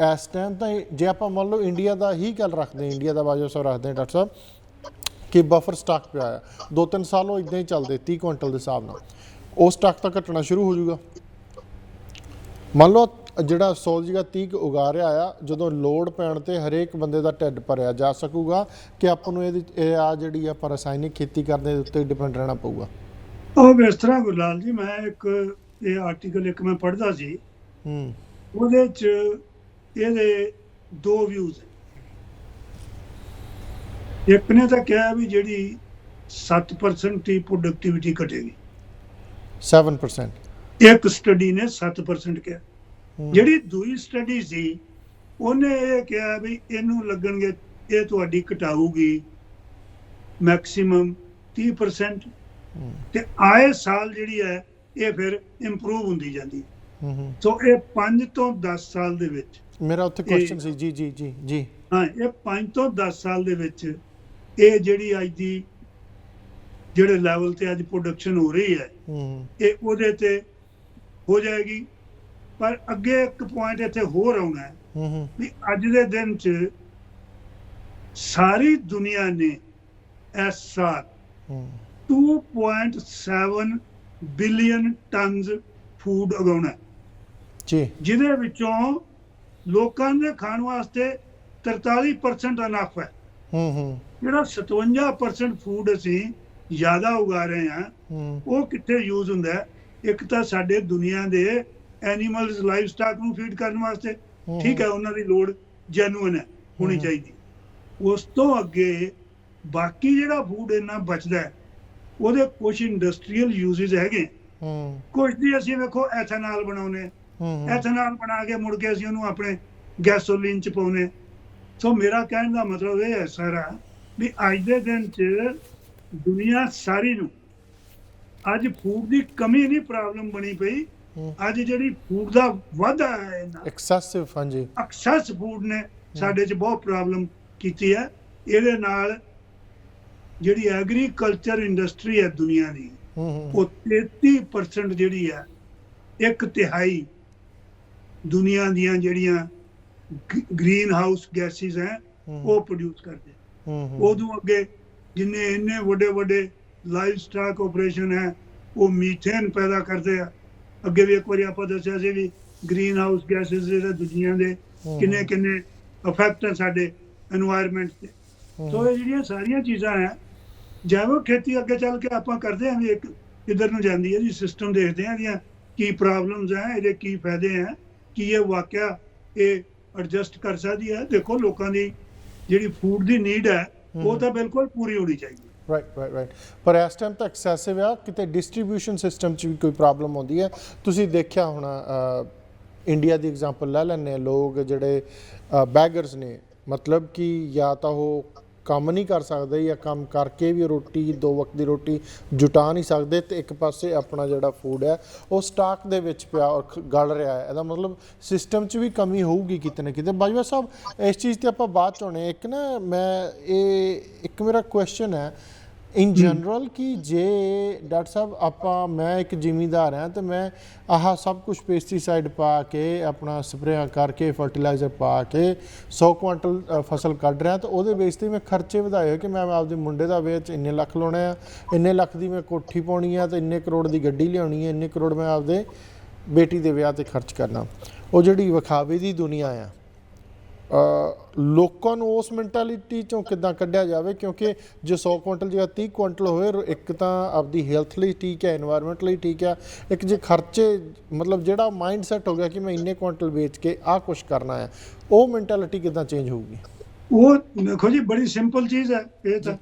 ਇਸ ਟਾਈਮ ਤਾਂ ਜੇ ਆਪਾਂ ਮੰਨ ਲਓ ਇੰਡੀਆ ਦਾ ਹੀ ਗੱਲ ਰੱਖਦੇ, ਇੰਡੀਆ ਦਾ ਵਾਜੋ ਰੱਖਦੇ ਡਾਕਟਰ ਸਾਹਿਬ ਕਿ ਬਫਰ ਸਟਾਕ ਪਿਆ ਆ 2-3 ਸਾਲ ਉਹ ਇਦਾਂ ਹੀ ਚੱਲਦੇ 30 ਕੁਇੰਟਲ ਦੇ ਹਿਸਾਬ ਨਾਲ, ਉਹ ਸਟਾਕ ਤਾਂ ਘਟਣਾ ਸ਼ੁਰੂ ਹੋ ਜਾਊਗਾ। ਮੰਨ ਲਓ ਜਿਹੜਾ 100 ਦੀ ਜਗ੍ਹਾ 30 ਉਗਾ ਰਿਹਾ ਆ, ਜਦੋਂ ਲੋੜ ਪੈਣ ਤੇ ਹਰੇਕ ਬੰਦੇ ਦਾ ਢਿੱਡ ਭਰਿਆ ਜਾ ਸਕੂਗਾ ਕਿ ਆਪਾਂ ਨੂੰ ਇਹ ਆ ਜਿਹੜੀ ਆਪਾਂ ਰਸਾਇਣਿਕ ਖੇਤੀ ਕਰਨ ਦੇ ਉੱਤੇ ਡਿਪੈਂਡ ਰਹਿਣਾ ਪਊਗਾ। ਉਹ ਇਸ ਤਰ੍ਹਾਂ ਗੁਰਲਾਲ ਜੀ, ਮੈਂ ਇੱਕ ਇਹ ਆਰਟੀਕਲ ਇੱਕ ਮੈਂ ਪੜ੍ਹਦਾ ਸੀ, ਉਹਦੇ 'ਚ ਇਹਦੇ 2 ਵਿਊਜ਼। ਇੱਕ ਨੇ ਤਾਂ ਕਿਹਾ ਵੀ ਜਿਹੜੀ 7% ਦੀ ਪ੍ਰੋਡਕਟਿਵਿਟੀ ਘਟੇਗੀ, 7%। ਇੱਕ ਸਟੱਡੀ ਨੇ 7% ਕਿਹਾ। ਜਿਹੜੀ ਦੂਜੀ ਸਟੱਡੀ ਸੀ ਉਹਨੇ ਇਹ ਕਿਹਾ ਵੀ ਇਹਨੂੰ ਲੱਗਣਗੇ, ਇਹ ਤੁਹਾਡੀ ਘਟਾਊਗੀ ਮੈਕਸਿਮਮ 30%, ਤੇ ਆਏ ਸਾਲ ਜਿਹੜੀ ਹੈ ਇਹ ਫਿਰ ਇੰਪਰੂਵ ਹੁੰਦੀ ਜਾਂਦੀ ਹੈ। ਸੋ ਇਹ 5 ਤੋਂ 10 ਸਾਲ ਦੇ ਵਿੱਚ, ਮੇਰਾ ਉੱਥੇ ਕੁਐਸਚਨ ਸੀ। ਜੀ ਜੀ ਜੀ ਜੀ ਹਾਂ, ਇਹ 5 ਤੋਂ 10 ਸਾਲ ਦੇ ਵਿੱਚ ਇਹ ਜਿਹੜੀ ਅੱਜ ਦੀ ਜਿਹੜੇ ਲੈਵਲ ਤੇ ਅੱਜ ਪ੍ਰੋਡਕਸ਼ਨ ਹੋ ਰਹੀ ਹੈ ਇਹ ਉਹਦੇ ਤੇ ਹੋ ਜਾਏਗੀ। ਪਰ ਅੱਗੇ ਇੱਕ ਪੁਆਇੰਟ ਇੱਥੇ ਹੋਰ ਆਉਣਾ ਹੈ ਵੀ ਅੱਜ ਦੇ ਦਿਨ 'ਚ ਸਾਰੀ ਦੁਨੀਆ ਨੇ ਇਸ ਸਾਲ 2.7 ਬਿਲੀਅਨ ਟਨਸ ਫੂਡ ਉਗਾਉਣਾ ਜੀ, ਜਿਹਦੇ ਵਿੱਚੋਂ ਲੋਕਾਂ ਦੇ ਖਾਣ ਵਾਸਤੇ 43% ਅਨਫ ਹੈ। ਜਿਹੜਾ 57% ਫੂਡ ਅਸੀਂ ਜ਼ਿਆਦਾ ਉਗਾ ਰਹੇ ਹਾਂ ਉਹ ਕਿੱਥੇ ਯੂਜ਼ ਹੁੰਦਾ ਹੈ? ਇੱਕ ਤਾਂ ਸਾਡੇ ਦੁਨੀਆ ਦੇ ਐਨੀਮਲਸ ਲਾਈਵ ਸਟਾਕ ਨੂੰ ਫੀਡ ਕਰਨ ਵਾਸਤੇ, ਠੀਕ ਹੈ, ਉਹਨਾਂ ਦੀ ਲੋੜ ਜੈਨੂਇਨ ਹੈ, ਹੋਣੀ ਚਾਹੀਦੀ। ਉਸ ਤੋਂ ਅੱਗੇ ਬਾਕੀ ਜਿਹੜਾ ਫੂਡ ਇੰਨਾ ਬਚਦਾ ਹੈ ਉਹਦੇ ਕੁਝ ਇੰਡਸਟਰੀਅਲ ਯੂਜ਼ਸ ਹੈਗੇ। ਕੁਝ ਦੀ ਅਸੀਂ ਵੇਖੋ ਐਥੇਨॉल ਬਣਾਉਨੇ, ਐਥੇਨॉल ਬਣਾ ਕੇ ਮੁੜ ਕੇ ਅਸੀਂ ਉਹਨੂੰ ਆਪਣੇ ਗੈਸੋਲੀਨ 'ਚ ਪਾਉਨੇ। ਸੋ ਮੇਰਾ ਕਹਿਣ ਦਾ ਮਤਲਬ ਇਹ ਹੈ ਸਾਰਾ ਵੀ ਅੱਜ ਦੇ ਦਿਨ 'ਚ ਦੁਨੀਆ ਸਾਰੀ ਨੂੰ ਅੱਜ ਫੂਡ ਦੀ ਕਮੀ ਨਹੀਂ ਪ੍ਰੋਬਲਮ ਬਣੀ ਪਈ। ਅੱਜ ਜਿਹੜੀ ਫੂਡ ਦਾ ਵਾਧਾ ਹੈ, ਐਕਸੈਸਿਵ, ਹਾਂਜੀ, ਐਕਸੈਸ ਫੂਡ ਨੇ ਸਾਡੇ 'ਚ ਬਹੁਤ ਪ੍ਰੋਬਲਮ ਕੀਤੀ ਹੈ। ਇਹਦੇ ਨਾਲ ਜਿਹੜੀ ਐਗਰੀਕਲਚਰ ਇੰਡਸਟਰੀ ਹੈ ਦੁਨੀਆ ਦੀ, ਉਹ 33% ਜਿਹੜੀ ਹੈ, 1/3 ਦੁਨੀਆ ਦੀਆਂ ਜਿਹੜੀਆਂ ਗ੍ਰੀਨ ਹਾਊਸ ਗੈਸਿਸ ਹੈ ਉਹ ਪ੍ਰੋਡਿਊਸ ਕਰਦੇ। ਉਦੋਂ ਅੱਗੇ ਜਿੰਨੇ ਇੰਨੇ ਵੱਡੇ ਵੱਡੇ ਲਾਈਵ ਸਟਾਕ ਆਪਰੇਸ਼ਨ ਹੈ ਉਹ ਮੀਥੇਨ ਪੈਦਾ ਕਰਦੇ ਆ। ਅੱਗੇ ਵੀ ਇੱਕ ਵਾਰੀ ਆਪਾਂ ਦੱਸਿਆ ਸੀ ਵੀ ਗ੍ਰੀਨ ਹਾਊਸ ਗੈਸਿਸ ਜਿਹੜੇ ਦੁਨੀਆ ਦੇ ਕਿੰਨੇ ਕਿੰਨੇ ਇਫੈਕਟ ਹੈ ਸਾਡੇ এনवायरमेंट ਤੇ। ਸੋ ਇਹ ਜਿਹੜੀਆਂ ਸਾਰੀਆਂ ਚੀਜ਼ਾਂ ਹੈ ਜੈਵਿਕ ਖੇਤੀ ਅੱਗੇ ਚੱਲ ਕੇ ਆਪਾਂ ਕਰਦੇ ਹਾਂ ਵੀ ਇੱਕ ਕਿੱਧਰ ਨੂੰ ਜਾਂਦੀ ਹੈ ਜੀ, ਸਿਸਟਮ ਦੇਖਦੇ ਹਾਂ ਇਹਦੀਆਂ ਕੀ ਪ੍ਰੋਬਲਮਸ ਹੈ, ਇਹਦੇ ਕੀ ਫਾਇਦੇ ਹੈ, ਕੀ ਇਹ ਵਾਕਿਆ ਇਹ ਐਡਜਸਟ ਕਰ ਸਕਦੀ ਹੈ। ਦੇਖੋ ਲੋਕਾਂ ਦੀ ਜਿਹੜੀ ਫੂਡ ਦੀ ਨੀਡ ਹੈ ਉਹ ਤਾਂ ਬਿਲਕੁਲ ਪੂਰੀ ਹੋਣੀ ਚਾਹੀਦੀ। ਰਾਈਟ ਪਰ ਇਸ ਟਾਈਮ ਤਾਂ ਐਕਸੈਸਿਵ ਆ, ਕਿਤੇ ਡਿਸਟ੍ਰੀਬਿਊਸ਼ਨ ਸਿਸਟਮ 'ਚ ਵੀ ਕੋਈ ਪ੍ਰੋਬਲਮ ਆਉਂਦੀ ਹੈ। ਤੁਸੀਂ ਦੇਖਿਆ ਹੋਣਾ ਇੰਡੀਆ ਦੀ ਐਗਜ਼ਾਮਪਲ ਲੈ ਲੈਂਦੇ, ਲੋਕ ਜਿਹੜੇ ਬੈਗਰਸ ਨੇ, ਮਤਲਬ ਕਿ ਜਾਂ ਤਾਂ ਉਹ ਕੰਮ ਨਹੀਂ ਕਰ ਸਕਦੇ ਜਾਂ ਕੰਮ ਕਰਕੇ ਵੀ ਰੋਟੀ 2 ਵਕਤ ਦੀ ਰੋਟੀ ਜੁਟਾ ਨਹੀਂ ਸਕਦੇ, ਤੇ ਇੱਕ ਪਾਸੇ ਆਪਣਾ ਜਿਹੜਾ ਫੂਡ ਹੈ ਉਹ ਸਟਾਕ ਦੇ ਵਿੱਚ ਪਿਆ ਔਰ ਗਲ ਰਿਹਾ ਹੈ। ਇਹਦਾ ਮਤਲਬ ਸਿਸਟਮ 'ਚ ਵੀ ਕਮੀ ਹੋਊਗੀ ਕਿਤੇ ਨਾ ਕਿਤੇ। ਬਾਜਵਾ ਸਾਹਿਬ ਇਸ ਚੀਜ਼ 'ਤੇ ਆਪਾਂ ਬਾਅਦ 'ਚ ਆਉਣੇ। ਇੱਕ ਨਾ ਇੱਕ ਮੇਰਾ ਕੁਐਸਚਨ ਹੈ ਇਨ ਜਨਰਲ ਕਿ ਜੇ ਡਾਕਟਰ ਸਾਹਿਬ ਮੈਂ ਇੱਕ ਜ਼ਿਮੀਂਦਾਰ ਹਾਂ ਤੇ ਮੈਂ ਆਹ ਸਭ ਕੁਝ ਪੈਸਟੀਸਾਈਡ ਪਾ ਕੇ ਆਪਣਾ ਸਪਰੇਆਂ ਕਰਕੇ ਫਰਟੀਲਾਈਜ਼ਰ ਪਾ ਕੇ 100 ਕੁਆਂਟਲ ਫਸਲ ਕੱਢ ਰਿਹਾ, ਤਾਂ ਉਹਦੇ ਬੇਸ 'ਤੇ ਮੈਂ ਖਰਚੇ ਵਧਾਏ ਹੋਏ ਕਿ ਮੈਂ ਆਪਦੇ ਮੁੰਡੇ ਦਾ ਵਿਆਹ 'ਚ ਇੰਨੇ ਲੱਖ ਲਾਉਣੇ ਆ, ਇੰਨੇ ਲੱਖ ਦੀ ਮੈਂ ਕੋਠੀ ਪਾਉਣੀ ਆ, ਤੇ ਇੰਨੇ ਕਰੋੜ ਦੀ ਗੱਡੀ ਲਿਆਉਣੀ ਹੈ, ਇੰਨੇ ਕਰੋੜ ਮੈਂ ਆਪਦੇ ਬੇਟੀ ਦੇ ਵਿਆਹ 'ਤੇ ਖਰਚ ਕਰਨਾ। ਉਹ ਜਿਹੜੀ ਵਿਖਾਵੇ ਦੀ ਦੁਨੀਆ ਆ, ਲੋਕਾਂ ਨੂੰ ਉਸ ਮੈਂਟੈਲਿਟੀ 'ਚੋਂ ਕਿੱਦਾਂ ਕੱਢਿਆ ਜਾਵੇ? ਕਿਉਂਕਿ ਜੇ 100 ਕੁਆਂਟਲ ਜਾਂ 30 ਕੁਆਂਟਲ ਹੋਏ, ਇੱਕ ਤਾਂ ਆਪਦੀ ਹੈਲਥ ਲਈ ਠੀਕ ਹੈ, এনवायरमेंट ਲਈ ਠੀਕ ਹੈ, ਇੱਕ ਜੇ ਖਰਚੇ ਮਤਲਬ ਜਿਹੜਾ ਮਾਈਂਡ ਸੈਟ ਹੋ ਗਿਆ ਕਿ ਮੈਂ ਇੰਨੇ ਕੁਆਂਟਲ ਵੇਚ ਕੇ ਆਹ ਕੁਛ ਕਰਨਾ ਹੈ, ਉਹ ਮੈਂਟੈਲਿਟੀ ਕਿੱਦਾਂ ਚੇਂਜ ਹੋਊਗੀ? ਉਹ ਦੇਖੋ ਜੀ ਬੜੀ ਸਿੰਪਲ ਚੀਜ਼ ਹੈ ਇਹ ਤਾਂ।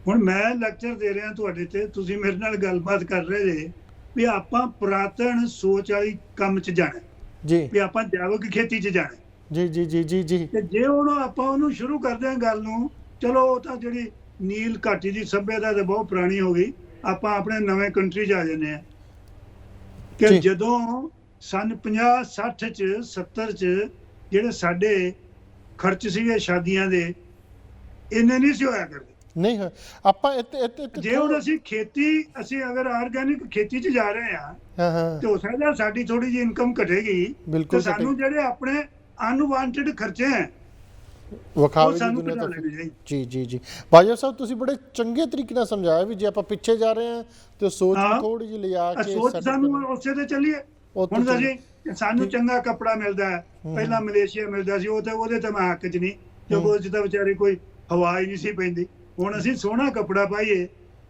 ਹੁਣ ਮੈਂ ਲੈਕਚਰ ਦੇ ਰਿਹਾ ਤੁਹਾਡੇ ਤੇ, ਤੁਸੀਂ ਮੇਰੇ ਨਾਲ ਗੱਲਬਾਤ ਕਰ ਰਹੇ ਜੇ ਵੀ ਆਪਾਂ ਪੁਰਾਤਨ ਸੋਚ ਵਾਲੀ ਕੰਮ 'ਚ ਜਾਣਾ ਜੀ, ਵੀ ਆਪਾਂ ਜੈਵਿਕ ਖੇਤੀ 'ਚ ਜਾਣਾ ਜੀ ਜੀ ਜੀ ਜੀ ਜੀ। ਤੇ ਜੇ ਹੁਣ ਆਪਾਂ ਉਹਨੂੰ ਸ਼ੁਰੂ ਕਰਦੇ ਹਾਂ ਗੱਲ ਨੂੰ, ਚਲੋ ਉਹ ਤਾਂ ਜਿਹੜੀ ਨੀਲ ਘਾਟੀ ਦੀ ਸੱਭਿਅਤਾ ਤੇ ਬਹੁਤ ਪੁਰਾਣੀ ਹੋ ਗਈ, ਆਪਾਂ ਆਪਣੇ ਨਵੇਂ ਕੰਟਰੀ 'ਚ ਆ ਜਾਂਦੇ ਆ ਕਿ ਜਦੋਂ ਸਨ 50 60 ਚ 70 ਚ ਜਿਹੜੇ ਸਾਡੇ ਖਰਚ ਸੀਗੇ ਸ਼ਾਦੀਆਂ ਦੇ ਇੰਨੇ ਨਹੀਂ ਸੀ ਹੋਇਆ ਕਰਦੇ। ਨਹੀਂ ਹੋਇਆ ਆਪਾਂ ਜੇ ਹੁਣ ਅਸੀਂ ਅਗਰ ਆਰਗੈਨਿਕ ਖੇਤੀ 'ਚ ਜਾ ਰਹੇ ਹਾਂ ਤੇ ਹੋ ਸਕਦਾ ਸਾਡੀ ਥੋੜੀ ਜਿਹੀ ਇਨਕਮ ਘਟੇਗੀ ਤੇ ਸਾਨੂੰ ਜਿਹੜੇ ਆਪਣੇ ਅਨਵਾਂਟਡ ਖਰਚੇ ਹੈ ਵਿਖਾਵੇ ਦੀ ਦੁਨੀਆ ਤੋਂ। ਜੀ ਜੀ ਜੀ ਬਾਜਵਾ ਸਾਹਿਬ, ਤੁਸੀਂ ਬੜੇ ਚੰਗੇ ਤਰੀਕੇ ਨਾਲ ਸਮਝਾਇਆ ਵੀ ਜੇ ਆਪਾਂ ਪਿੱਛੇ ਜਾ ਰਹੇ ਹਾਂ ਤੇ ਸੋਚ ਨੂੰ ਥੋੜੀ ਜਿਹੀ ਲਿਆ ਕੇ ਸੋਚ ਸਾਨੂੰ ਉਸੇ ਤੇ ਚੱਲੀਏ। ਹੁਣ ਅਸੀਂ ਸਾਨੂੰ ਚੰਗਾ ਕੱਪੜਾ ਮਿਲਦਾ ਹੈ, ਪਹਿਲਾਂ ਮਲੇਸ਼ੀਆ ਮਿਲਦਾ ਸੀ, ਉਹ ਤੇ ਉਹਦੇ ਤੇ ਮੈਂ ਹੱਕ 'ਚ ਨਹੀਂ ਕਿਉਂਕਿ ਉਸ 'ਚ ਤਾਂ ਵਿਚਾਰੇ ਕੋਈ ਹਵਾ ਹੀ ਨਹੀਂ ਸੀ ਪੈਂਦੀ। ਹੁਣ ਅਸੀਂ ਸੋਹਣਾ ਕੱਪੜਾ ਪਾਈਏ,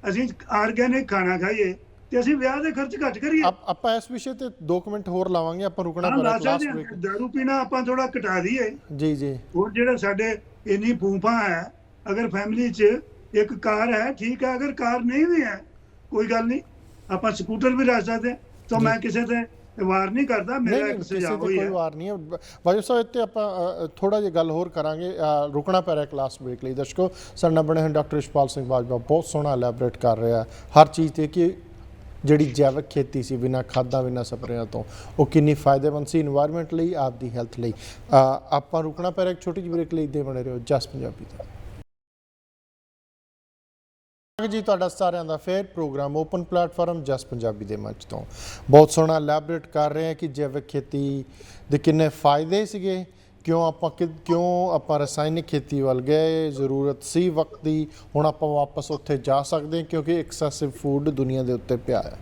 ਅਸੀਂ ਆਰਗੈਨਿਕ ਖਾਣਾ ਖਾਈਏ ਤੇ ਅਸੀਂ ਵਿਆਹ ਦੇ ਖਰਚ ਘੱਟ ਕਰੀਏ। ਆਪਾਂ ਇਸ ਵਿਸ਼ੇ ਤੇ 2 ਮਿੰਟ ਹੋਰ ਲਾਵਾਂਗੇ, ਆਪਾਂ ਰੁਕਣਾ ਪੈਣਾ ਕਲਾਸ ਬ੍ਰੇਕ। ਦਾਰੂ ਪੀਣਾ ਆਪਾਂ ਥੋੜਾ ਘਟਾ ਦਈਏ। ਜੀ ਜੀ। ਹੋਰ ਜਿਹੜੇ ਸਾਡੇ ਇੰਨੀ ਫੂਫਾ ਹੈ, ਅਗਰ ਫੈਮਿਲੀ 'ਚ ਇੱਕ ਕਾਰ ਹੈ ਠੀਕ ਹੈ, ਅਗਰ ਕਾਰ ਨਹੀਂ ਵੀ ਹੈ ਕੋਈ ਗੱਲ ਨਹੀਂ, ਆਪਾਂ ਸਕੂਟਰ ਵੀ ਰੱਖ ਸਕਦੇ। ਤਾਂ ਮੈਂ ਕਿਸੇ ਤੇ ਵਾਰ ਨਹੀਂ ਕਰਦਾ, ਮੇਰਾ ਇੱਕ ਸੁਝਾਅ ਹੋਈ ਹੈ। ਕੋਈ ਵਾਰ ਨਹੀਂ ਹੈ ਬਾਜਵਾ ਸਾਹਿਬ, ਇੱਥੇ ਆਪਾਂ ਥੋੜਾ ਜਿਹਾ ਗੱਲ ਹੋਰ ਕਰਾਂਗੇ, ਰੁਕਣਾ ਪੈ ਰਿਹਾ ਕਲਾਸ ਬ੍ਰੇਕ ਲਈ। ਦਰਸ਼ਕੋ, ਸਾਡੇ ਨਾਲ ਬਣੇ ਹਨ ਡਾਕਟਰ ਇਸ਼ਪਾਲ ਸਿੰਘ ਬਾਜਵਾ, ਬਹੁਤ ਸੋਹਣਾ ਐਲੈਬੋਰੇਟ ਕਰ ਰਿਹਾ ਹਰ ਚੀਜ਼ ਤੇ ਕਿ ਜਿਹੜੀ ਜੈਵਿਕ ਖੇਤੀ ਸੀ ਬਿਨਾਂ ਖਾਦਾਂ ਬਿਨਾਂ ਸਪਰੇਆਂ ਤੋਂ ਉਹ ਕਿੰਨੀ ਫਾਇਦੇਮੰਦ ਸੀ এনवायरमेंट ਲਈ, ਆਪਦੀ ਹੈਲਥ ਲਈ। ਆਪਾਂ ਰੁਕਣਾ ਪੈ ਰਿਹਾ ਇੱਕ ਛੋਟੀ ਜਿਹੀ ਬ੍ਰੇਕ ਲਈ। ਦੇ ਬਣੇ ਰਹੋ ਜਸ ਪੰਜਾਬੀ ਤੇ। ਜੀ ਤੁਹਾਡਾ ਸਾਰਿਆਂ ਦਾ ਫੇਰ ਪ੍ਰੋਗਰਾਮ ਓਪਨ ਪਲੇਟਫਾਰਮ ਜਸ ਪੰਜਾਬੀ ਦੇ ਮੰਚ ਤੋਂ ਬਹੁਤ ਸੋਹਣਾ ਐਲੈਬੋਰੇਟ ਕਰ ਰਹੇ ਹਾਂ ਕਿ ਜੈਵਿਕ ਖੇਤੀ ਦੇ ਕਿੰਨੇ ਫਾਇਦੇ ਸੀਗੇ, ਕਿਉਂ ਆਪਾਂ ਰਸਾਇਣਿਕ ਖੇਤੀ ਵੱਲ ਗਏ, ਜ਼ਰੂਰਤ ਸੀ ਵਕਤ ਦੀ, ਹੁਣ ਆਪਾਂ ਵਾਪਸ ਉੱਥੇ ਜਾ ਸਕਦੇ ਕਿਉਂਕਿ ਐਕਸੈਸਿਵ ਫੂਡ ਦੁਨੀਆ ਦੇ ਉੱਤੇ ਪਿਆ ਹੈ।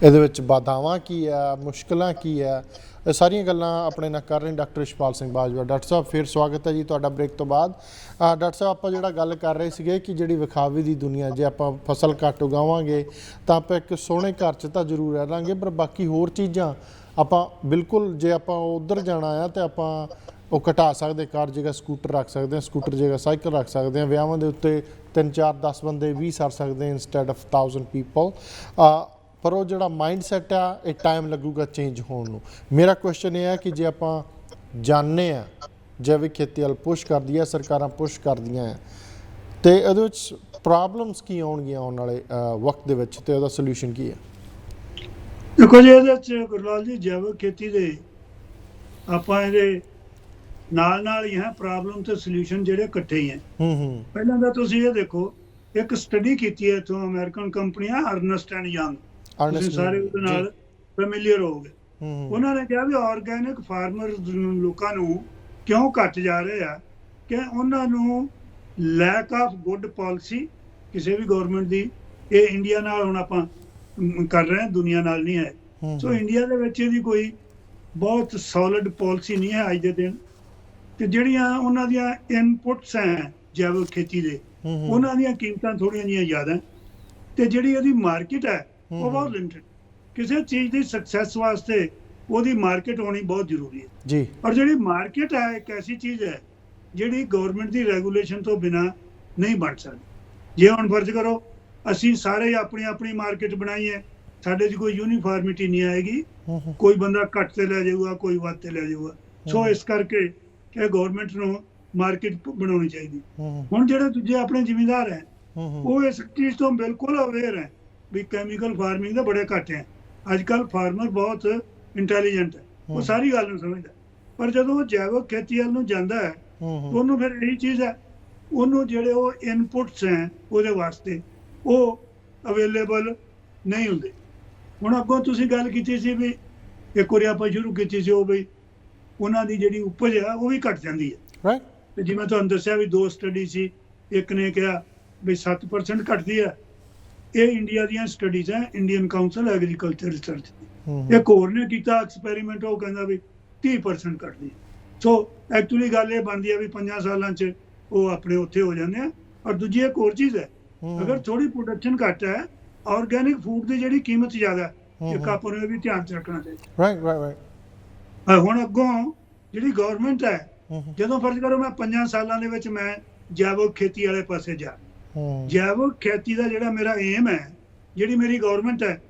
ਇਹਦੇ ਵਿੱਚ ਬਾਧਾਵਾਂ ਕੀ ਆ, ਮੁਸ਼ਕਲਾਂ ਕੀ ਆ, ਇਹ ਸਾਰੀਆਂ ਗੱਲਾਂ ਆਪਣੇ ਨਾਲ ਕਰ ਰਹੇ ਡਾਕਟਰ ਇਸ਼ਪਾਲ ਸਿੰਘ ਬਾਜਵਾ। ਡਾਕਟਰ ਸਾਹਿਬ ਫਿਰ ਸਵਾਗਤ ਹੈ ਜੀ ਤੁਹਾਡਾ ਬ੍ਰੇਕ ਤੋਂ ਬਾਅਦ। ਡਾਕਟਰ ਸਾਹਿਬ, ਆਪਾਂ ਜਿਹੜਾ ਗੱਲ ਕਰ ਰਹੇ ਸੀਗੇ ਕਿ ਜਿਹੜੀ ਵਿਖਾਵੇ ਦੀ ਦੁਨੀਆ, ਜੇ ਆਪਾਂ ਫਸਲ ਘੱਟ ਉਗਾਵਾਂਗੇ ਤਾਂ ਆਪਾਂ ਇੱਕ ਸੋਹਣੇ ਘਰ 'ਚ ਤਾਂ ਜ਼ਰੂਰ ਰਹਿ ਲਾਂਗੇ, ਪਰ ਬਾਕੀ ਹੋਰ ਚੀਜ਼ਾਂ ਆਪਾਂ ਬਿਲਕੁਲ ਜੇ ਆਪਾਂ ਉੱਧਰ ਜਾਣਾ ਆ ਤਾਂ ਆਪਾਂ ਉਹ ਘਟਾ ਸਕਦੇ। ਕਾਰ ਜਗ੍ਹਾ ਸਕੂਟਰ ਰੱਖ ਸਕਦੇ ਹਾਂ, ਸਕੂਟਰ ਜਗ੍ਹਾ ਸਾਈਕਲ ਰੱਖ ਸਕਦੇ ਹਾਂ, ਵਿਆਹਾਂ ਦੇ ਉੱਤੇ 3 4 10 ਬੰਦੇ ਵੀ ਸਰ ਸਕਦੇ ਇੰਸਟੈਡ ਆਫ 1000 ਪੀਪਲ। ਪਰ ਉਹ ਜਿਹੜਾ ਮਾਈਂਡ ਸੈਟ ਆ ਇਹ ਟਾਈਮ ਲੱਗੂਗਾ ਚੇਂਜ ਹੋਣ ਨੂੰ। ਮੇਰਾ ਕੁਐਸਚਨ ਇਹ ਹੈ ਕਿ ਜੇ ਆਪਾਂ ਜਾਣਦੇ ਹਾਂ ਜੈਵਿਕ ਖੇਤੀ ਵੱਲ ਪੁਸ਼ ਕਰਦੀ ਹੈ ਸਰਕਾਰਾਂ, ਪੁਸ਼ ਕਰਦੀਆਂ ਹੈ, ਤੇ ਇਹਦੇ ਵਿੱਚ ਪ੍ਰੋਬਲਮਸ ਕੀ ਆਉਣਗੀਆਂ ਆਉਣ ਵਾਲੇ ਵਕਤ ਦੇ ਵਿੱਚ, ਤੇ ਉਹਦਾ ਸੋਲੂਸ਼ਨ ਕੀ ਹੈ? ਦੇਖੋ ਜੀ, ਇਹਦੇ 'ਚ ਗੁਰਲਾਲ ਜੀ ਜੈਵਿਕ ਖੇਤੀ ਦੇ ਆਪਾਂ ਇਹਦੇ ਨਾਲ ਹੀ ਹੈ ਪ੍ਰੋਬਲਮ ਤੇ ਸੋਲੂਸ਼ਨ ਜਿਹੜੇ ਇਕੱਠੇ ਹੀ ਹੈ। ਪਹਿਲਾਂ ਤਾਂ ਤੁਸੀਂ ਇਹ ਦੇਖੋ, ਇੱਕ ਸਟੱਡੀ ਕੀਤੀ ਹੈ ਇੱਥੋਂ ਅਮਰੀਕਨ ਕੰਪਨੀ ਆ ਅਰਨਸਟ ਐਂਡ ਯੰਗ, ਤੁਸੀਂ ਸਾਰੇ ਉਹਦੇ ਨਾਲ ਫੈਮਿਲੀਅਰ ਹੋਗੇ। ਉਹਨਾਂ ਨੇ ਕਿਹਾ ਵੀ ਆਰਗੈਨਿਕ ਫਾਰਮਰ ਲੋਕਾਂ ਨੂੰ ਕਿਉਂ ਘਟ ਜਾ ਰਹੇ ਆ ਕਿ ਉਹਨਾਂ ਨੂੰ ਲੈਕ ਆਫ ਗੁੱਡ ਪਾਲਿਸੀ ਕਿਸੇ ਵੀ ਗਵਰਨਮੈਂਟ ਦੀ, ਇਹ ਇੰਡੀਆ ਨਾਲ ਹੁਣ ਆਪਾਂ ਕਰ ਰਹੇ ਹਾਂ, ਦੁਨੀਆ ਨਾਲ ਨਹੀਂ ਹੈ। ਸੋ ਇੰਡੀਆ ਦੇ ਵਿੱਚ ਇਹਦੀ ਕੋਈ ਬਹੁਤ ਸੋਲਿਡ ਪਾਲਿਸੀ ਨਹੀਂ ਹੈ ਅੱਜ ਦੇ ਦਿਨ। ਤੇ ਜਿਹੜੀਆਂ ਉਹਨਾਂ ਦੀਆਂ ਇਨਪੁਟਸ ਹੈ ਜੈਵਿਕ ਖੇਤੀ ਦੇ, ਉਹਨਾਂ ਦੀਆਂ ਕੀਮਤਾਂ ਥੋੜ੍ਹੀਆਂ ਜਿਹੀਆਂ ਜ਼ਿਆਦਾ, ਤੇ ਜਿਹੜੀ ਇਹਦੀ ਮਾਰਕੀਟ ਹੈ ਉਹ ਬਹੁਤ ਲਿਮਿਟਡ। ਕਿਸੇ ਚੀਜ਼ ਦੀ ਸਕਸੈਸ ਵਾਸਤੇ ਉਹਦੀ ਮਾਰਕੀਟ ਹੋਣੀ ਬਹੁਤ ਜ਼ਰੂਰੀ ਹੈ ਜੀ। ਔਰ ਜਿਹੜੀ ਮਾਰਕੀਟ ਹੈ ਇੱਕ ਐਸੀ ਚੀਜ਼ ਹੈ ਜਿਹੜੀ ਗਵਰਨਮੈਂਟ ਦੀ ਰੈਗੂਲੇਸ਼ਨ ਤੋਂ ਬਿਨਾ ਨਹੀਂ ਬਣ ਸਕਦੀ। ਜੇ ਹੁਣ ਫਰਜ਼ ਕਰੋ ਅਸੀਂ ਸਾਰੇ ਆਪਣੀ ਆਪਣੀ ਮਾਰਕੀਟ ਬਣਾਈ ਹੈ, ਸਾਡੇ 'ਚ ਕੋਈ ਯੂਨੀਫਾਰਮਿਟੀ ਨਹੀਂ ਆਏਗੀ, ਕੋਈ ਬੰਦਾ ਘੱਟ ਤੇ ਲੈ ਜਾਊਗਾ, ਕੋਈ ਵੱਧ ਤੇ ਲੈ ਜਾਊਗਾ। ਸੋ ਇਸ ਕਰਕੇ ਇਹ ਗਵਰਨਮੈਂਟ ਨੂੰ ਮਾਰਕੀਟ ਬਣਾਉਣੀ ਚਾਹੀਦੀ। ਹੁਣ ਜਿਹੜੇ ਦੂਜੇ ਆਪਣੇ ਜ਼ਿਮੀਂਦਾਰ ਹੈ ਉਹ ਇਸ ਚੀਜ਼ ਤੋਂ ਬਿਲਕੁਲ ਅਵੇਅਰ ਹੈ ਵੀ ਕੈਮੀਕਲ ਫਾਰਮਿੰਗ ਦਾ ਬੜੇ ਘੱਟ ਹੈ। ਅੱਜ ਕੱਲ੍ਹ ਫਾਰਮਰ ਬਹੁਤ ਇੰਟੈਲੀਜੈਂਟ ਹੈ, ਉਹ ਸਾਰੀ ਗੱਲ ਨੂੰ ਸਮਝਦਾ। ਪਰ ਜਦੋਂ ਉਹ ਜੈਵਿਕ ਖੇਤੀ ਵੱਲ ਨੂੰ ਜਾਂਦਾ ਹੈ ਉਹਨੂੰ ਫਿਰ ਇਹੀ ਚੀਜ਼ ਹੈ, ਉਹਨੂੰ ਜਿਹੜੇ ਉਹ ਇਨਪੁਟਸ ਹੈ ਉਹਦੇ ਵਾਸਤੇ ਉਹ ਅਵੇਲੇਬਲ ਨਹੀਂ ਹੁੰਦੇ। ਹੁਣ ਅੱਗੋਂ ਤੁਸੀਂ ਗੱਲ ਕੀਤੀ ਸੀ ਵੀ ਇੱਕ ਵਾਰੀ ਆਪਾਂ ਸ਼ੁਰੂ ਕੀਤੀ ਸੀ ਉਹ ਵੀ ਉਹਨਾਂ ਦੀ ਜਿਹੜੀ ਉਪਜ ਆ ਉਹ ਵੀ ਘਟ ਜਾਂਦੀ ਹੈ। ਤੇ ਜਿਵੇਂ ਤੁਹਾਨੂੰ ਦੱਸਿਆ ਵੀ 2 ਸਟੱਡੀ ਸੀ, ਇੱਕ ਨੇ ਕਿਹਾ ਵੀ 7% ਘਟਦੀ ਹੈ, ਇਹ ਇੰਡੀਆ ਦੀਆਂ ਸਟੱਡੀਜ਼ ਹੈ, ਇੰਡੀਅਨ ਕਾਉਂਸਲ ਐਗਰੀਕਲਚਰ ਰਿਸਰਚ ਦੀ। ਇੱਕ ਹੋਰ ਨੇ ਕੀਤਾ ਐਕਸਪੈਰੀਮੈਂਟ, ਉਹ ਕਹਿੰਦਾ ਵੀ 30% ਘਟਦੀ ਹੈ। ਸੋ ਐਕਚੁਅਲੀ ਗੱਲ ਇਹ ਬਣਦੀ ਹੈ ਵੀ 5 ਸਾਲਾਂ 'ਚ ਉਹ ਆਪਣੇ ਉੱਥੇ ਹੋ ਜਾਂਦੇ ਆ। ਔਰ ਦੂਜੀ ਇੱਕ ਹੋਰ ਚੀਜ਼ ਹੈ, ਅਗਰ ਥੋੜੀ ਪ੍ਰੋਡਕਸ਼ਨ ਘੱਟ ਹੈ, ਆਰਗੈਨਿਕ ਫੂਡ ਦੀ ਜਿਹੜੀ ਕੀਮਤ ਜ਼ਿਆਦਾ, ਇੱਕ ਆਪਾਂ ਨੂੰ ਇਹ ਵੀ ਧਿਆਨ 'ਚ ਰੱਖਣਾ ਚਾਹੀਦਾ। ਹੁਣ ਅੱਗੋਂ ਜਿਹੜੀ ਗਵਰਨਮੈਂਟ ਹੈ, ਜਦੋਂ ਫਰਜ਼ ਕਰੋ ਮੈਂ 5 ਸਾਲਾਂ ਦੇ ਵਿੱਚ ਮੈਂ ਜੈਵਿਕ ਖੇਤੀ ਵਾਲੇ ਪਾਸੇ ਜਾ, ਜੈਵਿਕ ਖੇਤੀ ਦਾ ਜਿਹੜਾ ਮੇਰਾ ਏਮ ਹੈ, ਜਿਹੜੀ ਮੇਰੀ ਗਵਰਨਮੈਂਟ ਹੈ,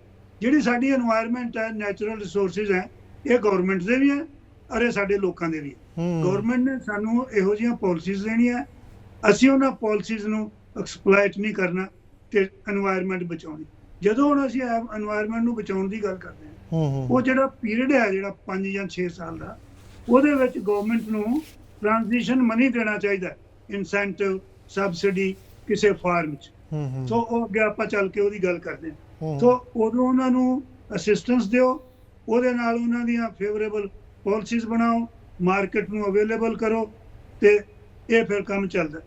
ਜਿਹੜੀ ਸਾਡੀ এনवायरमेंट ਹੈ, ਨੈਚੁਰਲ ਰਿਸੋਰਸਿਸ ਹੈ, ਇਹ ਗਵਰਨਮੈਂਟ ਦੇ ਵੀ ਹੈ ਔਰ ਇਹ ਸਾਡੇ ਲੋਕਾਂ ਦੇ ਵੀ ਹੈ। ਗਵਰਨਮੈਂਟ ਨੇ ਸਾਨੂੰ ਇਹੋ ਜਿਹੀਆਂ ਪਾਲਿਸੀਜ਼ ਦੇਣੀਆਂ, ਅਸੀਂ ਉਹਨਾਂ ਪਾਲਿਸੀਜ਼ ਨੂੰ ਐਕਸਪਲੋਇਟ ਨਹੀਂ ਕਰਨਾ ਤੇ এনवायरमेंट ਬਚਾਉਣੀ। ਜਦੋਂ ਹੁਣ ਅਸੀਂ এনवायरमेंट ਨੂੰ ਬਚਾਉਣ ਦੀ ਗੱਲ ਕਰਦੇ ਹਾਂ, ਉਹ ਜਿਹੜਾ ਪੀਰੀਅਡ ਹੈ ਜਿਹੜਾ 5 ਜਾਂ 6 ਸਾਲ ਦਾ, ਉਹਦੇ ਵਿੱਚ ਗਵਰਨਮੈਂਟ ਨੂੰ ਟ੍ਰਾਂਜੀਸ਼ਨ ਮਨੀ ਦੇਣਾ ਚਾਹੀਦਾ, ਇਨਸੈਂਟਿਵ ਸਬਸਿਡੀ ਕਿਸੇ ਫਾਰਮ 'ਚ। ਸੋ ਉਹ ਅੱਗੇ ਆਪਾਂ ਚੱਲ ਕੇ ਉਹਦੀ ਗੱਲ ਕਰਦੇ ਹਾਂ। ਸੋ ਉਦੋਂ ਉਹਨਾਂ ਨੂੰ ਅਸਿਸਟੈਂਸ ਦਿਓ, ਉਹਦੇ ਨਾਲ ਉਹਨਾਂ ਦੀਆਂ ਫੇਵਰੇਬਲ ਪਾਲਿਸੀਜ਼ ਬਣਾਓ, ਮਾਰਕੀਟ ਨੂੰ ਅਵੇਲੇਬਲ ਕਰੋ, ਤੇ ਇਹ ਫਿਰ ਕੰਮ ਚੱਲਦਾ।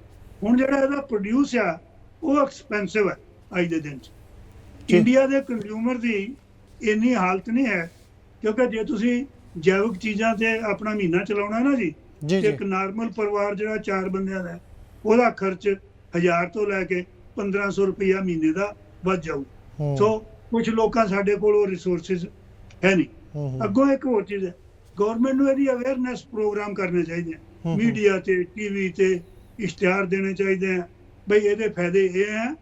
ਹੁਣ ਜਿਹੜਾ ਇਹਦਾ ਪ੍ਰੋਡਿਊਸ ਆ ਉਹ ਐਕਸਪੈਂਸਿਵ ਹੈ ਅੱਜ ਦੇ ਦਿਨ 'ਚ। ਇੰਡੀਆ ਦੇ ਕੰਜ਼ਿਊਮਰ ਦੀ ਇੰਨੀ ਹਾਲਤ ਨਹੀਂ ਹੈ, ਕਿਉਂਕਿ ਜੇ ਤੁਸੀਂ ਜੈਵਿਕ ਚੀਜ਼ਾਂ ਤੇ ਆਪਣਾ ਮਹੀਨਾ ਚਲਾਉਣਾ ਨਾ ਜੀ, ਇੱਕ ਨਾਰਮਲ ਪਰਿਵਾਰ ਜਿਹੜਾ 4 ਬੰਦਿਆਂ ਦਾ, ਉਹਦਾ ਖਰਚ 1000 ਤੋਂ ਲੈ ਕੇ 1500 ਰੁਪਇਆ ਮਹੀਨੇ ਦਾ ਵੱਧ ਜਾਊ। ਸੋ ਕੁਝ ਲੋਕਾਂ ਸਾਡੇ ਕੋਲ ਉਹ ਰਿਸੋਰਸਿਸ ਹੈ ਨਹੀਂ। ਅੱਗੋਂ ਇੱਕ ਹੋਰ ਚੀਜ਼ ਹੈ, ਗਵਰਨਮੈਂਟ ਨੂੰ ਇਹਦੀ ਅਵੇਅਰਨੈਸ ਪ੍ਰੋਗਰਾਮ ਕਰਨੇ ਚਾਹੀਦੇ ਆ, ਮੀਡੀਆ ਤੇ ਟੀਵੀ ਤੇ ਇਸ਼ਤਿਹਾਰ ਦੇਣੇ ਚਾਹੀਦੇ ਆ ਬਈ ਇਹਦੇ ਫਾਇਦੇ ਇਹ ਹੈ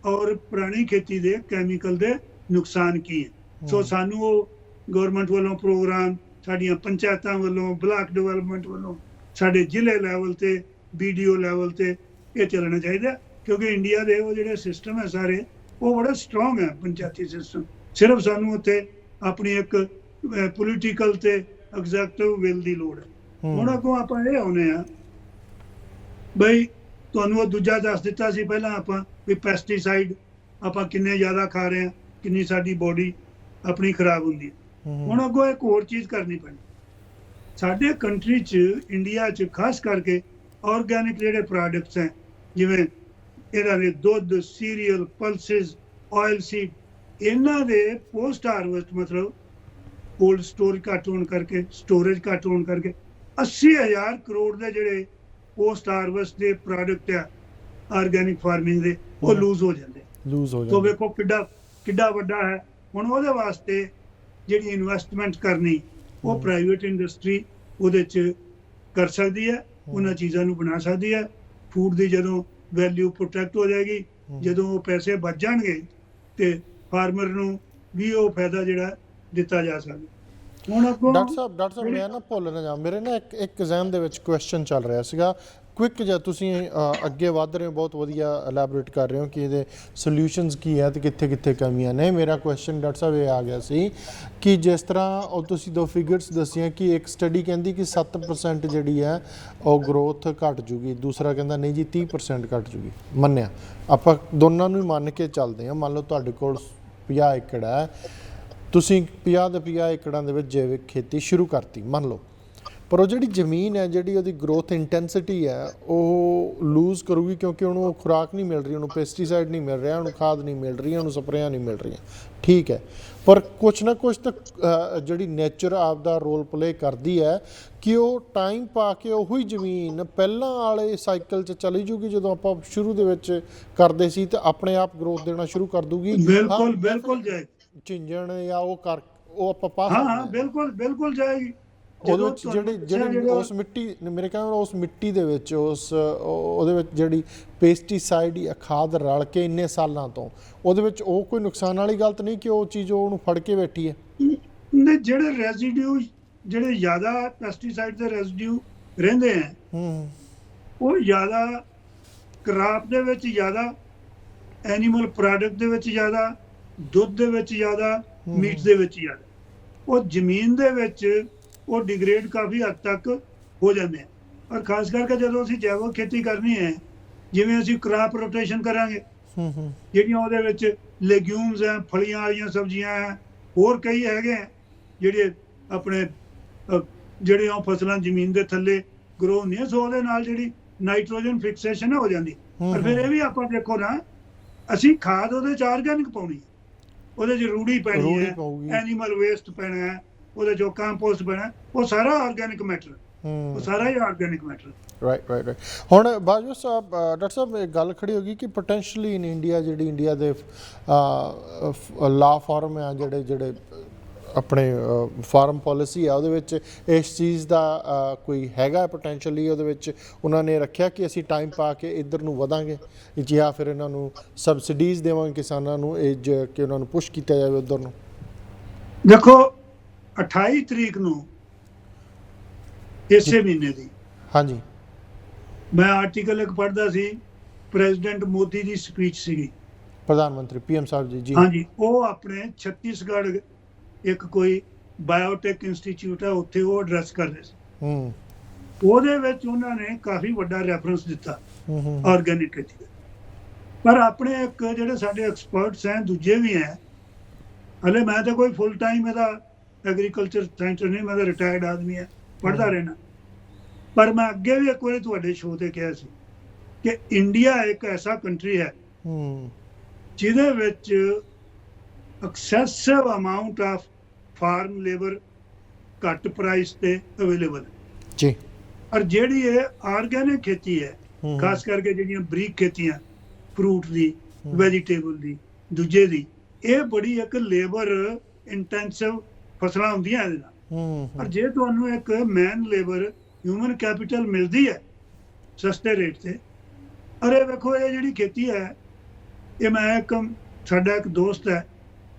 ਔਰ ਪੁਰਾਣੀ ਖੇਤੀ ਦੇ ਕੈਮੀਕਲ ਦੇ ਨੁਕਸਾਨ ਕੀ ਹੈ। ਸੋ ਸਾਨੂੰ ਉਹ ਗਵਰਨਮੈਂਟ ਵੱਲੋਂ ਪ੍ਰੋਗਰਾਮ, ਸਾਡੀਆਂ ਪੰਚਾਇਤਾਂ ਵੱਲੋਂ, ਬਲਾਕ ਡਿਵੈਲਪਮੈਂਟ ਵੱਲੋਂ, ਸਾਡੇ ਜ਼ਿਲ੍ਹੇ ਲੈਵਲ ਤੇ, BDO ਲੈਵਲ ਤੇ ਇਹ ਚੱਲਣਾ ਚਾਹੀਦਾ, ਕਿਉਂਕਿ ਇੰਡੀਆ ਦੇ ਉਹ ਜਿਹੜੇ ਸਿਸਟਮ ਹੈ ਸਾਰੇ ਉਹ ਬੜਾ ਸਟਰੋਂਗ ਹੈ ਪੰਚਾਇਤੀ ਸਿਸਟਮ। ਸਿਰਫ ਸਾਨੂੰ ਉੱਥੇ ਆਪਣੀ ਇੱਕ ਪੋਲੀਟੀਕਲ ਤੇ ਐਗਜ਼ੈਕਟਿਵ ਵਿਲ ਦੀ ਲੋੜ ਹੈ। ਹੁਣ ਅੱਗੋਂ ਆਪਾਂ ਇਹ ਆਉਂਦੇ ਆ ਬਈ ਤੁਹਾਨੂੰ ਉਹ ਦੂਜਾ ਦੱਸ ਦਿੱਤਾ ਸੀ ਪਹਿਲਾਂ ਆਪਾਂ ਵੀ ਪੈਸਟੀਸਾਈਡ ਆਪਾਂ ਕਿੰਨੇ ਜ਼ਿਆਦਾ ਖਾ ਰਹੇ ਹਾਂ, ਕਿੰਨੀ ਸਾਡੀ ਬੋਡੀ ਆਪਣੀ ਖਰਾਬ ਹੁੰਦੀ ਹੈ। ਹੁਣ ਅੱਗੋਂ ਇੱਕ ਹੋਰ ਚੀਜ਼ ਕਰਨੀ ਪੈਣੀ ਸਾਡੇ ਕੰਟਰੀ 'ਚ, ਇੰਡੀਆ 'ਚ ਖਾਸ ਕਰਕੇ ਆਰਗੈਨਿਕ ਜਿਹੜੇ ਪ੍ਰੋਡਕਟਸ ਹੈ, ਜਿਵੇਂ ਇਹਨਾਂ ਦੇ ਦੁੱਧ, ਸੀਰੀਅਲ, ਪਲਸਿਸ, ਆਇਲ ਸੀਡ, ਇਹਨਾਂ ਦੇ ਪੋਸਟ ਹਾਰਵੈਸਟ ਮਤਲਬ ਕੋਲਡ ਸਟੋਰ ਘੱਟ ਹੋਣ ਕਰਕੇ, ਸਟੋਰੇਜ ਘੱਟ ਹੋਣ ਕਰਕੇ 80,000 ਕਰੋੜ ਦੇ ਜਿਹੜੇ ਪੋਸਟ ਹਾਰਵੈਸਟ ਦੇ ਪ੍ਰੋਡਕਟ ਆ ਆਰਗੈਨਿਕ ਫਾਰਮਿੰਗ ਦੇ, ਉਹ ਲੂਜ਼ ਹੋ ਜਾਂਦੇ। ਸੋ ਵੇਖੋ ਕਿੱਡਾ ਵੱਡਾ ਹੈ। ਹੁਣ ਉਹਦੇ ਵਾਸਤੇ ਜਿਹੜੀ ਇਨਵੈਸਟਮੈਂਟ ਕਰਨੀ ਉਹ ਪ੍ਰਾਈਵੇਟ ਇੰਡਸਟਰੀ ਉਹਦੇ 'ਚ ਕਰ ਸਕਦੀ ਹੈ, ਉਹਨਾਂ ਚੀਜ਼ਾਂ ਨੂੰ ਬਣਾ ਸਕਦੀ ਹੈ। ਫੂਡ ਦੀ ਜਦੋਂ ਵੈਲਿਊ ਪ੍ਰੋਟੈਕਟ ਹੋ ਜਾਏਗੀ, ਜਦੋਂ ਉਹ ਪੈਸੇ ਬਚ ਜਾਣਗੇ ਤੇ ਫਾਰਮਰ ਨੂੰ ਵੀ ਉਹ ਫਾਇਦਾ ਜਿਹੜਾ ਦਿੱਤਾ ਜਾ ਸਕਦਾ। ਹੁਣ ਅੱਗੋਂ ਡਾਕਟਰ ਸਾਹਿਬ ਮੈਂ ਨਾ ਭੁੱਲ ਨਾ ਜਾ, ਮੇਰੇ ਨਾ ਇੱਕ ਜ਼ਹਿਨ ਦੇ ਵਿੱਚ ਕੁਐਸਚਨ ਚੱਲ ਰਿਹਾ ਸੀਗਾ ਕੁਇਕ ਜਿਹਾ। ਤੁਸੀਂ ਅੱਗੇ ਵੱਧ ਰਹੇ ਹੋ, ਬਹੁਤ ਵਧੀਆ ਐਲੈਬੋਰੇਟ ਕਰ ਰਹੇ ਹੋ ਕਿ ਇਹਦੇ ਸੋਲਿਊਸ਼ਨਸ ਕੀ ਹੈ ਤੇ ਕਿੱਥੇ ਕਿੱਥੇ ਕਮੀਆਂ ਨੇ। ਮੇਰਾ ਕੁਐਸਚਨ ਡਾਕਟਰ ਸਾਹਿਬ ਇਹ ਆ ਗਿਆ ਸੀ ਕਿ ਜਿਸ ਤਰ੍ਹਾਂ ਉਹ ਤੁਸੀਂ 2 ਫਿਗਰਸ ਦੱਸੀਆਂ ਕਿ ਇੱਕ ਸਟੱਡੀ ਕਹਿੰਦੀ ਕਿ 7% ਜਿਹੜੀ ਹੈ ਉਹ ਗਰੋਥ ਘਟ ਜੂਗੀ, ਦੂਸਰਾ ਕਹਿੰਦਾ ਨਹੀਂ ਜੀ 30% ਘਟ ਜੂਗੀ। ਮੰਨਿਆ, ਆਪਾਂ ਦੋਨਾਂ ਨੂੰ ਹੀ ਮੰਨ ਕੇ ਚੱਲਦੇ ਹਾਂ। ਮੰਨ ਲਓ ਤੁਹਾਡੇ ਕੋਲ 50 ਏਕੜ ਹੈ, ਤੁਸੀਂ 50 ਦੇ 50 ਏਕੜਾਂ ਦੇ ਵਿੱਚ ਜੈਵਿਕ ਖੇਤੀ ਸ਼ੁਰੂ ਕਰਤੀ ਮੰਨ ਲਓ, ਪਰ ਉਹ ਜਿਹੜੀ ਜ਼ਮੀਨ ਹੈ, ਜਿਹੜੀ ਉਹਦੀ ਗਰੋਥ ਇੰਟੈਂਸਿਟੀ ਹੈ, ਉਹ ਲੂਜ਼ ਕਰੂਗੀ ਕਿਉਂਕਿ ਉਹਨੂੰ ਖੁਰਾਕ ਨਹੀਂ ਮਿਲ ਰਹੀ, ਉਹਨੂੰ ਪੈਸਟੀਸਾਈਡ ਨਹੀਂ ਮਿਲ ਰਿਹਾ, ਉਹਨੂੰ ਖਾਦ ਨਹੀਂ ਮਿਲ ਰਹੀ, ਉਹਨੂੰ ਸਪਰੇਆਂ ਨਹੀਂ ਮਿਲ ਰਹੀਆਂ। ਠੀਕ ਹੈ, ਪਰ ਕੁਛ ਨਾ ਕੁਛ ਤਾਂ ਜਿਹੜੀ ਨੇਚਰ ਆਪਦਾ ਰੋਲ ਪਲੇ ਕਰਦੀ ਹੈ ਕਿ ਉਹ ਟਾਈਮ ਪਾ ਕੇ ਉਹੀ ਜ਼ਮੀਨ ਪਹਿਲਾਂ ਵਾਲੇ ਸਾਈਕਲ 'ਚ ਚਲੀ ਜੂਗੀ ਜਦੋਂ ਆਪਾਂ ਸ਼ੁਰੂ ਦੇ ਵਿੱਚ ਕਰਦੇ ਸੀ, ਤੇ ਆਪਣੇ ਆਪ ਗਰੋਥ ਦੇਣਾ ਸ਼ੁਰੂ ਕਰ ਦੂਗੀ। ਬਿਲਕੁਲ ਬਿਲਕੁਲ ਜਾਏਗੀ ਝਿੰਜਣ ਜਾਂ ਉਹ ਆਪਾਂ ਪਾ ਹਾਂ ਸਕਦੇ ਹਾਂ ਬਿਲਕੁਲ ਬਿਲਕੁਲ ਜਾਏਗੀ। ਉਹਦੇ ਵਿੱਚ ਜਿਹੜੀ ਉਸ ਮਿੱਟੀ, ਮੇਰੇ ਕਹਿੰਦਾ ਉਸ ਮਿੱਟੀ ਦੇ ਵਿੱਚ ਉਹਦੇ ਵਿੱਚ ਜਿਹੜੀ ਪੈਸਟੀਸਾਈਡ ਜਾਂ ਖਾਦ ਰਲ ਕੇ ਇੰਨੇ ਸਾਲਾਂ ਤੋਂ ਉਹਦੇ ਵਿੱਚ ਉਹ ਕੋਈ ਨੁਕਸਾਨ ਵਾਲੀ ਗੱਲ ਤਾਂ ਨਹੀਂ ਕਿ ਉਹ ਚੀਜ਼ ਉਹਨੂੰ ਫੜ ਕੇ ਬੈਠੀ ਹੈ? ਨਹੀਂ, ਜਿਹੜੇ ਰੈਜ਼ੀਡਿਊ, ਜਿਹੜੇ ਜ਼ਿਆਦਾ ਪੈਸਟੀਸਾਈਡ ਦੇ ਰੈਜ਼ੀਡਿਊ ਰਹਿੰਦੇ ਆ, ਉਹ ਜ਼ਿਆਦਾ ਕ੍ਰਾਪ ਦੇ ਵਿੱਚ, ਜ਼ਿਆਦਾ ਐਨੀਮਲ ਪ੍ਰੋਡਕਟ ਦੇ ਵਿੱਚ, ਜ਼ਿਆਦਾ ਦੁੱਧ ਦੇ ਵਿੱਚ, ਜ਼ਿਆਦਾ ਮੀਟ ਦੇ ਵਿੱਚ ਜ਼ਿਆਦਾ, ਉਹ ਜ਼ਮੀਨ ਦੇ ਵਿੱਚ ਉਹ ਡਿਗਰੇਡ ਕਾਫੀ ਹੱਦ ਤੱਕ ਹੋ ਜਾਂਦੇ ਆ। ਔਰ ਖਾਸ ਕਰਕੇ ਜਦੋਂ ਅਸੀਂ ਜੈਵਿਕ ਖੇਤੀ ਕਰਨੀ ਹੈ, ਜਿਵੇਂ ਅਸੀਂ ਕ੍ਰਾਪ ਰੋਟੇਸ਼ਨ ਕਰਾਂਗੇ, ਜਿਹੜੀਆਂ ਉਹਦੇ ਵਿੱਚ ਲੈਗਿਊਮਸ ਹੈ, ਫਲੀਆਂ ਵਾਲੀਆਂ ਸਬਜ਼ੀਆਂ ਹੈ, ਹੋਰ ਕਈ ਹੈਗੇ ਆ ਜਿਹੜੇ ਆਪਣੇ ਜਿਹੜੇ ਉਹ ਫਸਲਾਂ ਜ਼ਮੀਨ ਦੇ ਥੱਲੇ ਗਰੋ ਹੁੰਦੀਆਂ, ਸੋ ਉਹਦੇ ਨਾਲ ਜਿਹੜੀ ਨਾਈਟ੍ਰੋਜਨ ਫਿਕਸੇਸ਼ਨ ਹੋ ਜਾਂਦੀ। ਪਰ ਫਿਰ ਇਹ ਵੀ ਆਪਾਂ ਦੇਖੋ ਨਾ, ਅਸੀਂ ਖਾਦ ਉਹਦੇ 'ਚ ਆਰਗੈਨਿਕ ਪਾਉਣੀ ਹੈ, ਉਹਦੇ 'ਚ ਰੂੜੀ ਪੈਣੀ ਹੈ, ਐਨੀਮਲ ਵੇਸਟ ਪੈਣਾ ਹੈ, ਉਹਦੇ 'ਚੋਂ ਕੰਪੋਸਟ ਪੈਣਾ, ਉਹ ਸਾਰਾ ਆਰਗੈਨਿਕ ਮੈਟਰ, ਉਹ ਸਾਰਾ ਹੀ ਆਰਗੈਨਿਕ ਮੈਟਰ। ਰਾਈਟ। ਹੁਣ ਬਾਜਵਾ ਸਾਹਿਬ, ਡਾਕਟਰ ਸਾਹਿਬ, ਇਹ ਗੱਲ ਖੜੀ ਹੋ ਗਈ ਕਿ ਪੋਟੈਂਸ਼ੀਅਲੀ ਇਨ ਇੰਡੀਆ, ਜਿਹੜੀ ਇੰਡੀਆ ਦੇ ਲਾ ਫਾਰਮ ਆ, ਜਿਹੜੇ ਆਪਣੇ ਫਾਰਮ ਪੋਲਿਸੀ ਆ, ਉਹਦੇ ਵਿੱਚ ਇਸ ਚੀਜ਼ ਦਾ ਕੋਈ ਹੈਗਾ ਪੋਟੈਂਸ਼ੀਅਲੀ? ਉਹਦੇ ਵਿੱਚ ਉਹਨਾਂ ਨੇ ਰੱਖਿਆ ਕਿ ਅਸੀਂ ਟਾਈਮ ਪਾ ਕੇ ਇੱਧਰ ਨੂੰ ਵਧਾਂਗੇ, ਜਾਂ ਫਿਰ ਇਹਨਾਂ ਨੂੰ ਸਬਸਿਡੀਜ਼ ਦੇਵਾਂਗੇ ਕਿਸਾਨਾਂ ਨੂੰ, ਕਿ ਉਹਨਾਂ ਨੂੰ ਪੁਸ਼ ਕੀਤਾ ਜਾਵੇ ਉੱਧਰ ਨੂੰ? ਦੇਖੋ, 28 ਤਰੀਕ ਨੂੰ ਇਸੇ ਮਹੀਨੇ ਦੀ, ਹਾਂਜੀ, ਮੈਂ ਆਰਟੀਕਲ ਇੱਕ ਪੜ੍ਹਦਾ ਸੀ, ਪ੍ਰੈਜ਼ੀਡੈਂਟ ਮੋਦੀ ਦੀ ਸਪੀਚ ਸੀਗੀ, ਪ੍ਰਧਾਨ ਮੰਤਰੀ PM ਸਾਹਿਬ ਜੀ। ਹਾਂਜੀ, ਉਹ ਆਪਣੇ ਛੱਤੀਸਗੜ੍ਹ ਇੱਕ ਕੋਈ ਬਾਇਓਟੈਕ ਇੰਸਟੀਚਿਊਟ ਹੈ, ਉੱਥੇ ਉਹ ਐਡਰੈਸ ਕਰਦੇ ਸੀ। ਉਹਦੇ ਵਿੱਚ ਉਹਨਾਂ ਨੇ ਕਾਫੀ ਵੱਡਾ ਰੈਫਰੈਂਸ ਦਿੱਤਾ ਆਰਗੈਨਿਕ ਖੇਤੀ ਦਾ। ਪਰ ਆਪਣੇ ਇੱਕ ਜਿਹੜੇ ਸਾਡੇ ਐਕਸਪਰਟਸ ਹੈ, ਦੂਜੇ ਵੀ ਹੈ, ਹਲੇ ਮੈਂ ਤਾਂ ਕੋਈ ਫੁੱਲ ਟਾਈਮ ਇਹਦਾ ਐਗਰੀਕਲਚਰ ਸਾਇੰਟਿਸਟ ਨਹੀਂ, ਮੈਂ ਤਾਂ ਰਿਟਾਇਰਡ ਆਦਮੀ ਹੈ, ਪੜ੍ਹਦਾ ਰਹਿਣਾ। ਪਰ ਮੈਂ ਅੱਗੇ ਵੀ ਇੱਕ ਵਾਰੀ ਤੁਹਾਡੇ ਸ਼ੋਅ ਤੇ ਕਿਹਾ ਸੀ ਕਿ ਇੰਡੀਆ ਇੱਕ ਐਸਾ ਕੰਟਰੀ ਹੈ ਜਿਹਦੇ ਵਿੱਚ excessive amount of farm labour ਘੱਟ ਪ੍ਰਾਈਸ ਤੇ ਅਵੇਲੇਬਲ ਹੈ ਜੀ। ਔਰ ਜਿਹੜੀ ਇਹ ਆਰਗੈਨਿਕ ਖੇਤੀ ਹੈ, ਖਾਸ ਕਰਕੇ ਜਿਹੜੀਆਂ ਬਰੀਕ ਖੇਤੀਆਂ, ਫਰੂਟ ਦੀ, ਵੈਜੀਟੇਬਲ ਦੀ, ਦੂਜੇ ਦੀ, ਇਹ ਬੜੀ ਇੱਕ ਲੇਬਰ ਇੰਟੈਂਸਿਵ ਫਸਲਾਂ ਹੁੰਦੀਆਂ ਇਹਦੇ ਨਾਲ। ਪਰ ਜੇ ਤੁਹਾਨੂੰ ਇੱਕ ਮੈਨ ਲੇਬਰ, ਹਿਊਮਨ ਕੈਪੀਟਲ ਮਿਲਦੀ ਹੈ ਸਸਤੇ ਰੇਟ ਤੇ, ਅਰੇ ਵੇਖੋ, ਇਹ ਜਿਹੜੀ ਖੇਤੀ ਹੈ, ਇਹ ਮੈਂ ਸਾਡਾ ਇੱਕ ਦੋਸਤ ਹੈ,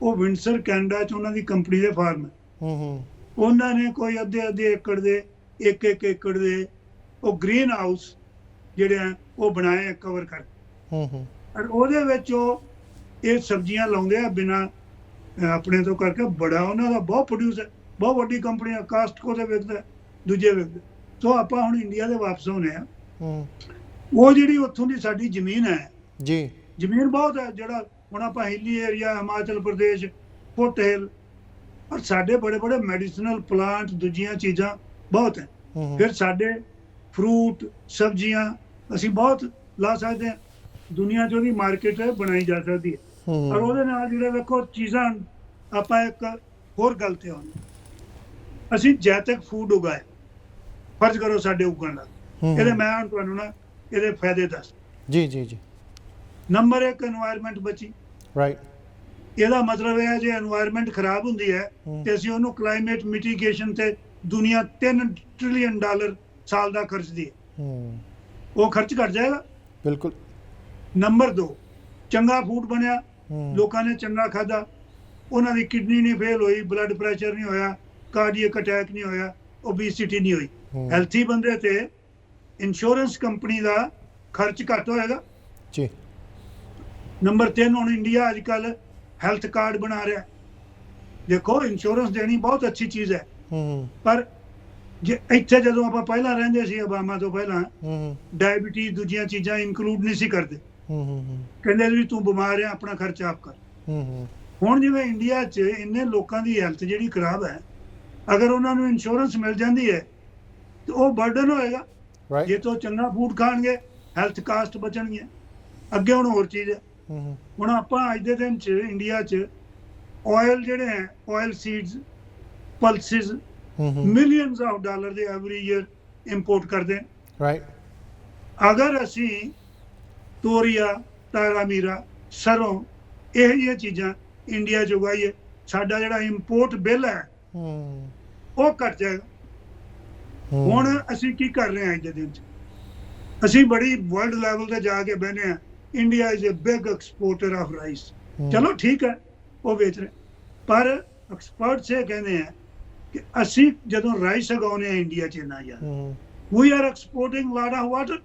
ਉਹ ਵਿੰਡਸਰ ਕੈਨੇਡਾ 'ਚ ਉਹਨਾਂ ਦੀ ਕੰਪਨੀ ਦੇ ਫਾਰਮ ਹੈ, ਉਹਨਾਂ ਨੇ ਕੋਈ ਅੱਧੇ ਏਕੜ ਦੇ, ਇੱਕ ਏਕੜ ਦੇ ਉਹ ਗ੍ਰੀਨ ਹਾਊਸ ਜਿਹੜੇ ਆ ਉਹ ਬਣਾਏ ਕਵਰ ਕਰਕੇ, ਔਰ ਉਹਦੇ ਵਿੱਚ ਉਹ ਇਹ ਸਬਜ਼ੀਆਂ ਲਾਉਂਦੇ ਆ ਬਿਨਾਂ ਆਪਣੇ ਤੋਂ ਕਰਕੇ। ਬੜਾ ਉਹਨਾਂ ਦਾ ਬਹੁਤ ਪ੍ਰੋਡਿਊਸ ਹੈ, ਬਹੁਤ ਵੱਡੀ ਕੰਪਨੀ ਆ, ਕਾਸਟਕੋ ਦੇ ਵਿਕਦਾ, ਦੂਜੇ ਵਿਕਦੇ। ਸੋ ਆਪਾਂ ਹੁਣ ਇੰਡੀਆ ਦੇ ਵਾਪਸ ਹੋਣੇ ਆ, ਉਹ ਜਿਹੜੀ ਉੱਥੋਂ ਦੀ ਸਾਡੀ ਜ਼ਮੀਨ ਹੈ ਜੀ, ਜ਼ਮੀਨ ਬਹੁਤ ਹੈ, ਜਿਹੜਾ ਹੁਣ ਆਪਾਂ ਹਿੱਲੀ ਏਰੀਆ, ਹਿਮਾਚਲ ਪ੍ਰਦੇਸ਼, ਫੁੱਟ ਹਿੱਲ, ਔਰ ਸਾਡੇ ਬੜੇ ਮੈਡੀਸਨਲ ਪਲਾਂਟ, ਦੂਜੀਆਂ ਚੀਜ਼ਾਂ ਬਹੁਤ ਹੈ। ਫਿਰ ਸਾਡੇ ਫਰੂਟ, ਸਬਜ਼ੀਆਂ ਅਸੀਂ ਬਹੁਤ ਲਾ ਸਕਦੇ ਹਾਂ, ਦੁਨੀਆ 'ਚ ਉਹਦੀ ਮਾਰਕੀਟ ਬਣਾਈ ਜਾ ਸਕਦੀ ਹੈ। ਔਰ ਉਹਦੇ ਨਾਲ ਜਿਹੜੇ ਵੇਖੋ ਚੀਜ਼ਾਂ, ਆਪਾਂ ਇੱਕ ਹੋਰ ਗੱਲ ਤੇ ਆਉਂਦੇ, ਅਸੀਂ ਜੈਤਕ ਫੂਡ ਉਗਾਏ, ਫਰਜ਼ ਕਰੋ ਸਾਡੇ ਉਗਣ ਦਾ, ਇਹਦੇ ਮੈਂ ਹੁਣ ਤੁਹਾਨੂੰ ਨਾ ਇਹਦੇ ਫਾਇਦੇ ਦੱਸ। ਜੀ। ਨੰਬਰ 1, এনवायरमेंट ਬਚੀ। ਰਾਈਟ। ਇਹਦਾ ਮਤਲਬ ਇਹ ਹੈ ਜੇ এনवायरमेंट ਖਰਾਬ ਹੁੰਦੀ ਹੈ ਤੇ ਅਸੀਂ ਉਹਨੂੰ ਕਲਾਈਮੇਟ ਮਿਟੀਗੇਸ਼ਨ ਤੇ ਦੁਨੀਆ $3 ਟ੍ਰਿਲੀਅਨ ਸਾਲ ਦਾ ਖਰਚਦੀ ਹੈ, ਉਹ ਖਰਚ ਘਟ ਜਾਏਗਾ। ਬਿਲਕੁਲ। ਨੰਬਰ 2, ਚੰਗਾ ਫੂਡ ਬਣਿਆ, ਲੋਕਾਂ ਨੇ ਚੰਗਾ ਖਾਧਾ, ਉਹਨਾਂ ਦੀ ਕਿਡਨੀ ਨਹੀਂ ਫੇਲ ਹੋਈ, ਬਲੱਡ ਪ੍ਰੈਸ਼ਰ ਨਹੀਂ ਹੋਇਆ, ਕਾਰਡੀਅਕ ਅਟੈਕ ਨਹੀਂ ਹੋਇਆ, ਓਬੀਸਿਟੀ ਨਹੀਂ ਹੋਈ। ਹੈਲਥੀ ਬੰਦੇ ਤੇ ਇੰਸ਼ੋਰੈਂਸ ਕੰਪਨੀ ਦਾ ਖਰਚ ਘੱਟ ਹੋਏਗਾ ਜੀ। ਨੰਬਰ 3, ਹੁਣ ਇੰਡੀਆ ਅੱਜ ਕੱਲ ਹੈਲਥ ਕਾਰਡ ਬਣਾ ਰਿਹਾ। ਦੇਖੋ, ਇੰਸ਼ੋਰੈਂਸ ਦੇਣੀ ਬਹੁਤ ਅੱਛੀ ਚੀਜ਼ ਹੈ, ਪਰ ਜੇ ਇੱਥੇ ਜਦੋਂ ਆਪਾਂ ਪਹਿਲਾਂ ਰਹਿੰਦੇ ਸੀ, ਓਬਾਮਾ ਤੋਂ ਪਹਿਲਾਂ, ਡਾਇਬੀਟੀਜ਼, ਦੂਜੀਆਂ ਚੀਜ਼ਾਂ ਇਨਕਲੂਡ ਨਹੀਂ ਸੀ ਕਰਦੇ, ਕਹਿੰਦੇ ਵੀ ਤੂੰ ਬਿਮਾਰ ਹੈ, ਆਪਣਾ ਖਰਚਾ ਆਪ ਕਰ। ਹੁਣ ਜਿਵੇਂ ਇੰਡੀਆ 'ਚ ਇੰਨੇ ਲੋਕਾਂ ਦੀ ਹੈਲਥ ਜਿਹੜੀ ਖਰਾਬ ਹੈ, ਅਗਰ ਉਹਨਾਂ ਨੂੰ ਇੰਸ਼ੋਰੈਂਸ ਮਿਲ ਜਾਂਦੀ ਹੈ ਤੇ ਉਹ ਬਰਡਨ ਹੋਏਗਾ। ਰਾਈਟ। ਜੇ ਤੋਂ ਚੰਗਾ ਫੂਡ ਖਾਣਗੇ ਹੈਲਥ ਕਾਸਟ ਬਚਣਗੀਆਂ। ਅੱਗੇ ਹੁਣ ਹੋਰ ਚੀਜ਼ ਹੈ, ਹੁਣ ਆਪਾਂ ਅੱਜ ਦੇ ਦਿਨ 'ਚ ਇੰਡੀਆ 'ਚ ਆਇਲ ਜਿਹੜੇ ਹੈ, oil seeds, pulses, millions of dollar ਦੇ ਐਵਰੀ ਈਅਰ ਇੰਪੋਰਟ ਕਰਦੇ ਹਾਂ। ਰਾਈਟ। ਅਗਰ ਅਸੀਂ ਤੋਰੀਆ, ਤਾਰਾ ਮੀਰਾ, ਸਰੋਂ ਇਹ ਜਿਹੀਆਂ ਚੀਜ਼ਾਂ ਇੰਡੀਆ 'ਚ ਉਗਾਈਏ, ਸਾਡਾ ਜਿਹੜਾ ਇੰਪੋਰਟ ਬਿੱਲ ਹੈ ਉਹ ਘਟ ਜਾਏਗਾ। ਹੁਣ ਅਸੀਂ ਕੀ ਕਰ ਰਹੇ ਹਾਂ ਅੱਜ ਦੇ ਦਿਨ 'ਚ, ਅਸੀਂ ਬੜੀ ਵਰਲਡ ਲੈਵਲ ਤੇ ਜਾ ਕੇ ਬਹਿਨੇ ਆ, India is a big exporter of rice. ਚਲੋ ਠੀਕ ਹੈ, ਉਹ ਵੇਚ ਰਹੇ, ਪਰ ਐਕਸਪਰਟਸ ਇਹ ਕਹਿੰਦੇ ਆ ਕਿ ਅਸੀਂ ਜਦੋਂ ਰਾਈਸ ਉਗਾਉਂਦੇ ਆ ਇੰਡੀਆ 'ਚ ਇੰਨਾ ਜ਼ਿਆਦਾ, we are exporting lot of water.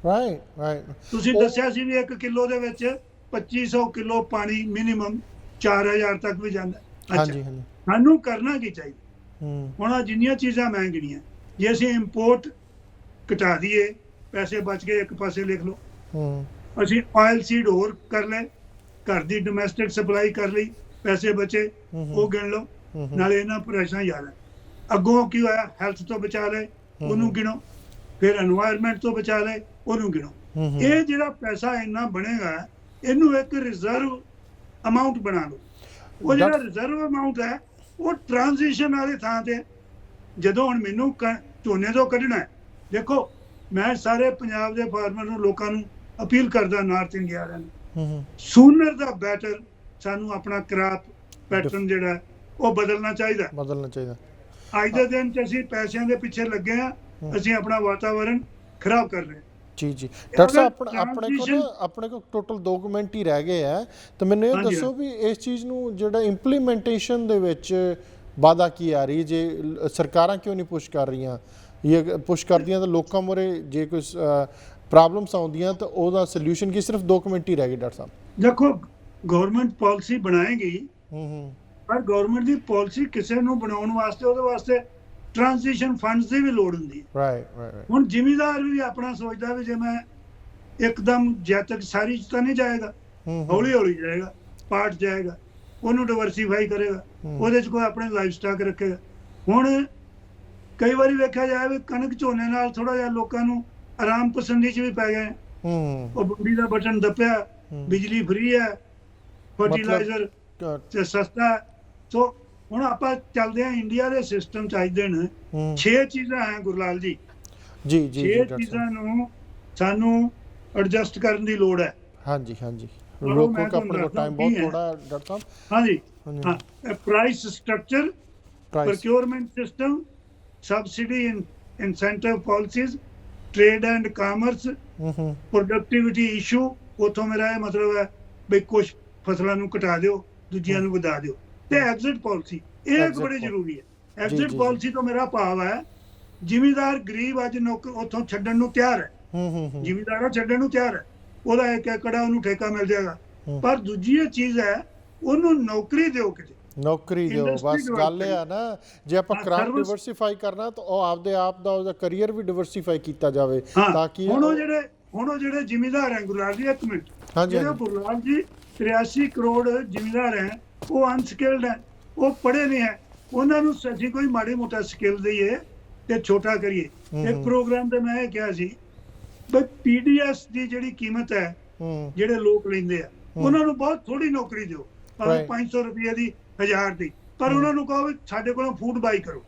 Right. ਤੁਸੀਂ ਦੱਸਿਆ ਸੀ ਵੀ 1 ਕਿਲੋ ਦੇ ਵਿੱਚ 2500 ਕਿਲੋ ਪਾਣੀ ਮਿਨੀਮਮ 4000 ਤੱਕ ਵੀ ਜਾਂਦਾ। ਹਾਂਜੀ। ਸਾਨੂੰ ਕਰਨਾ ਕੀ ਚਾਹੀਦਾ? ਹੁਣ ਆ ਜਿੰਨੀਆਂ ਚੀਜ਼ਾਂ ਮਹਿੰਗੀਆਂ, ਜੇ ਅਸੀਂ ਇੰਪੋਰਟ ਘਟਾ ਦਈਏ, ਪੈਸੇ ਬਚ ਗਏ, ਇੱਕ ਪਾਸੇ ਲਿਖ ਲਓ। ਅਸੀਂ ਆਇਲ ਸੀਡ ਹੋਰ ਕਰ ਲਏ, ਘਰ ਦੀ ਡੋਮੈਸਟਿਕ ਸਪਲਾਈ ਕਰ ਲਈ, ਪੈਸੇ ਬਚੇ, ਉਹ ਗਿਣ ਲਓ। ਨਾਲੇ ਇਹਨਾਂ ਪ੍ਰਾਈਸਾਂ ਯਾਦ ਹੈ, ਅੱਗੋਂ ਕੀ ਹੋਇਆ, ਹੈਲਥ ਤੋਂ ਬਚਾ ਲਏ, ਉਹਨੂੰ ਗਿਣੋ, ਫਿਰ এনवायरमेंट ਤੋਂ ਬਚਾ ਲਏ, ਉਹਨੂੰ ਗਿਣੋ। ਇਹ ਜਿਹੜਾ ਪੈਸਾ ਇੰਨਾ ਬਣੇਗਾ, ਇਹਨੂੰ ਇੱਕ ਰਿਜ਼ਰਵ ਅਮਾਉਂਟ ਬਣਾ ਲਓ। ਉਹ ਜਿਹੜਾ ਰਿਜ਼ਰਵ ਅਮਾਉਂਟ ਹੈ ਉਹ ਟ੍ਰਾਂਜੀਸ਼ਨ ਵਾਲੀ ਥਾਂ ਤੇ, ਜਦੋਂ ਹੁਣ ਮੈਨੂੰ ਝੋਨੇ ਤੋਂ ਕੱਢਣਾ ਹੈ, ਦੇਖੋ ਮੈਂ ਸਾਰੇ ਪੰਜਾਬ ਦੇ ਫਾਰਮਰ ਨੂੰ, ਲੋਕਾਂ ਨੂੰ ਅਪੀਲ ਕਰਦਾ, ਨਾਰਥ ਇੰਡੀਆ ਵਾਲਿਆਂ ਨੂੰ, ਸੂਨਰ ਦਾ ਬੈਟਰ ਸਾਨੂੰ ਆਪਣਾ ਕ੍ਰਾਪ ਪੈਟਰਨ ਜਿਹੜਾ ਉਹ ਬਦਲਣਾ ਚਾਹੀਦਾ। ਅੱਜ ਦੇ ਦਿਨ 'ਚ ਅਸੀਂ ਪੈਸਿਆਂ ਦੇ ਪਿੱਛੇ ਲੱਗੇ ਆ, ਅਸੀਂ ਆਪਣਾ ਵਾਤਾਵਰਨ ਖਰਾਬ ਕਰ ਰਹੇ। ਜੀ ਡਾਕਟਰ ਸਾਹਿਬ, ਆਪਣੇ ਕੋਲ ਟੋਟਲ 2 ਮਿੰਟ ਹੀ ਰਹਿ ਗਏ ਆ, ਤਾਂ ਮੈਨੂੰ ਇਹ ਦੱਸੋ ਵੀ ਇਸ ਚੀਜ਼ ਨੂੰ ਜਿਹੜਾ ਇੰਪਲੀਮੈਂਟੇਸ਼ਨ ਦੇ ਵਿੱਚ ਵਾਧਾ ਕੀ ਆ ਰਹੀ, ਜੇ ਸਰਕਾਰਾਂ ਕਿਉਂ ਨਹੀਂ ਪੁਸ਼ ਕਰ ਰਹੀਆਂ? ਇਹ ਪੁਸ਼ ਕਰਦੀਆਂ ਤਾਂ ਲੋਕਾਂ ਮੂਹਰੇ ਜੇ ਕੋਈ ਪ੍ਰੋਬਲਮਸ ਆਉਂਦੀਆਂ ਤਾਂ ਉਹਦਾ ਸੋਲੂਸ਼ਨ ਕੀ? ਸਿਰਫ 2 ਮਿੰਟ ਹੀ ਰਹਿ ਗਏ ਡਾਕਟਰ ਸਾਹਿਬ। ਦੇਖੋ, ਗਵਰਨਮੈਂਟ ਪਾਲਿਸੀ ਬਣਾਏਗੀ, ਪਰ ਗਵਰਨਮੈਂਟ ਦੀ ਪਾਲਿਸੀ ਕਿਸੇ ਨੂੰ ਬਣਾਉਣ ਵਾਸਤੇ ਉਹਦੇ ਵਾਸਤੇ ਟ੍ਰਾਂਜੀਸ਼ਨ ਫੰਡਸ ਦੀ ਵੀ ਲੋੜ ਹੁੰਦੀ ਹੈ। ਰਾਈਟ। ਹੁਣ ਜ਼ਿਮੀਦਾਰ ਵੀ ਆਪਣਾ ਸੋਚਦਾ ਵੀ ਜੇ ਮੈਂ ਇੱਕਦਮ ਜਦ ਤੱਕ ਸਾਰੀ ਚ ਤਾਂ ਨਹੀਂ ਜਾਏਗਾ, ਹੌਲੀ ਹੌਲੀ ਜਾਏਗਾ, ਪਾਰਟ ਜਾਏਗਾ, ਉਹਨੂੰ ਡਿਵਰਸੀਫਾਈ ਕਰੇਗਾ, ਉਹਦੇ ਚ ਕੋਈ ਆਪਣੇ ਲਾਈਫ ਸਟਾਕ ਰੱਖੇਗਾ। ਹੁਣ ਕਈ ਵਾਰੀ ਵੇਖਿਆ ਜਾਏ ਵੀ ਕਣਕ ਝੋਨੇ ਨਾਲ ਥੋੜਾ ਜਿਹਾ ਲੋਕਾਂ ਨੂੰ ਆਰਾਮ ਪਸੰਦੀ ਚ ਵੀ ਪੈ ਗਏ, ਉਹ ਬੰਦੀ ਦਾ ਬਟਨ ਦੱਬਿਆ, ਬਿਜਲੀ ਫ੍ਰੀ ਹੈ, ਫਰਟੀਲਾਈਜ਼ਰ ਤੇ ਸਸਤਾ। ਸੋ ਹੁਣ ਆਪਾਂ ਚੱਲਦੇ ਹਾਂ ਇੰਡੀਆ ਦੇ ਸਿਸਟਮ 'ਚ। ਅੱਜ ਦਿਨ 6 ਚੀਜ਼ਾਂ ਹੈ ਗੁਰਲਾਲ ਜੀ। 6 ਚੀਜ਼ਾਂ ਨੂੰ ਸਾਨੂੰ ਐਡਜਸਟ ਕਰਨ ਦੀ ਲੋੜ ਹੈ। ਹਾਂਜੀ। ਲੋਕੋ ਆਪਣੇ ਕੋਲ ਟਾਈਮ ਬਹੁਤ ਥੋੜਾ ਹੈ ਡਾਕਟਰ ਸਾਹਿਬ। ਹਾਂਜੀ। Price structure, procurement system, subsidy incentive policies, trade and commerce, productivity issue. ਉੱਥੋਂ ਮੇਰਾ ਇਹ ਮਤਲਬ ਹੈ ਵੀ ਕੁਝ ਫਸਲਾਂ ਨੂੰ ਘਟਾ ਦਿਓ, ਦੂਜੀਆਂ ਨੂੰ ਵਧਾ ਦਿਓ, ਤੇ ਐਗਜ਼ਿਟ ਪਾਲਿਸੀ, ਇਹ ਇੱਕ ਬੜੀ ਜ਼ਰੂਰੀ ਹੈ। ਐਗਜ਼ਿਟ ਪਾਲਿਸੀ ਤੋਂ ਮੇਰਾ ਭਾਵ ਹੈ ਜ਼ਿਮੀਦਾਰ ਗਰੀਬ ਅੱਜ ਉੱਥੋਂ ਛੱਡਣ ਨੂੰ ਤਿਆਰ ਹੈ, ਜ਼ਿਮੀਦਾਰ ਛੱਡਣ ਨੂੰ ਤਿਆਰ ਹੈ, ਉਹਦਾ 1 ਏਕੜ ਉਹਨੂੰ ਠੇਕਾ ਮਿਲ ਜਾਏਗਾ। ਪਰ ਦੂਜੀ ਇਹ ਚੀਜ਼ ਹੈ, ਉਹਨੂੰ ਨੌਕਰੀ ਦਿਓ, ਕਿਤੇ ਨੌਕਰੀ ਦਿਓ। ਬਸ ਗੱਲ ਇਹ ਆ ਨਾ, ਜੇ ਆਪਾਂ ਕ੍ਰਾਪ ਡਿਵਰਸੀਫਾਈ ਕਰਨਾ ਤਾਂ ਉਹ ਆਪਦੇ ਆਪ ਦਾ ਉਹਦਾ ਕਰੀਅਰ ਵੀ ਡਿਵਰਸੀਫਾਈ ਕੀਤਾ ਜਾਵੇ, ਤਾਂ ਕਿ ਹੁਣ ਉਹ ਜਿਹੜੇ ਜ਼ਿਮੀਦਾਰ ਹੈ ਗੁਰਲਾਲ ਜੀ, 1 ਮਿੰਟ, ਜਿਹੜੇ ਗੁਰਲਾਲ ਜੀ 83 ਕਰੋੜ ਜ਼ਿਮੀਦਾਰ ਹੈ, ਉਹ ਅਨਸਕਿਲਡ ਹੈ, ਉਹ ਪੜ੍ਹੇ ਨਹੀਂ ਹੈ। ਉਹਨਾਂ ਨੂੰ ਅਸੀਂ ਕੋਈ ਮਾੜੀ ਮੋਟਾ ਸਕਿੱਲ ਦਈਏ ਤੇ ਛੋਟਾ ਕਰੀਏ। ਇੱਕ ਪ੍ਰੋਗਰਾਮ ਤੇ ਮੈਂ ਇਹ ਕਿਹਾ ਸੀ ਬਈ ਪੀਡੀਐਸ ਦੀ ਜਿਹੜੀ ਕੀਮਤ ਹੈ, ਜਿਹੜੇ ਲੋਕ ਲੈਂਦੇ ਆ, ਉਹਨਾਂ ਨੂੰ ਬਹੁਤ ਥੋੜੀ ਨੌਕਰੀ ਦਿਓ, ਭਾਵੇਂ 500 ਰੁਪਏ ਦੀ, 1000 ਦੀ, ਪਰ ਉਹਨਾਂ ਨੂੰ ਕਹੋ ਵੀ ਸਾਡੇ ਕੋਲੋਂ ਫੂਡ ਬਾਈ ਕਰੋ।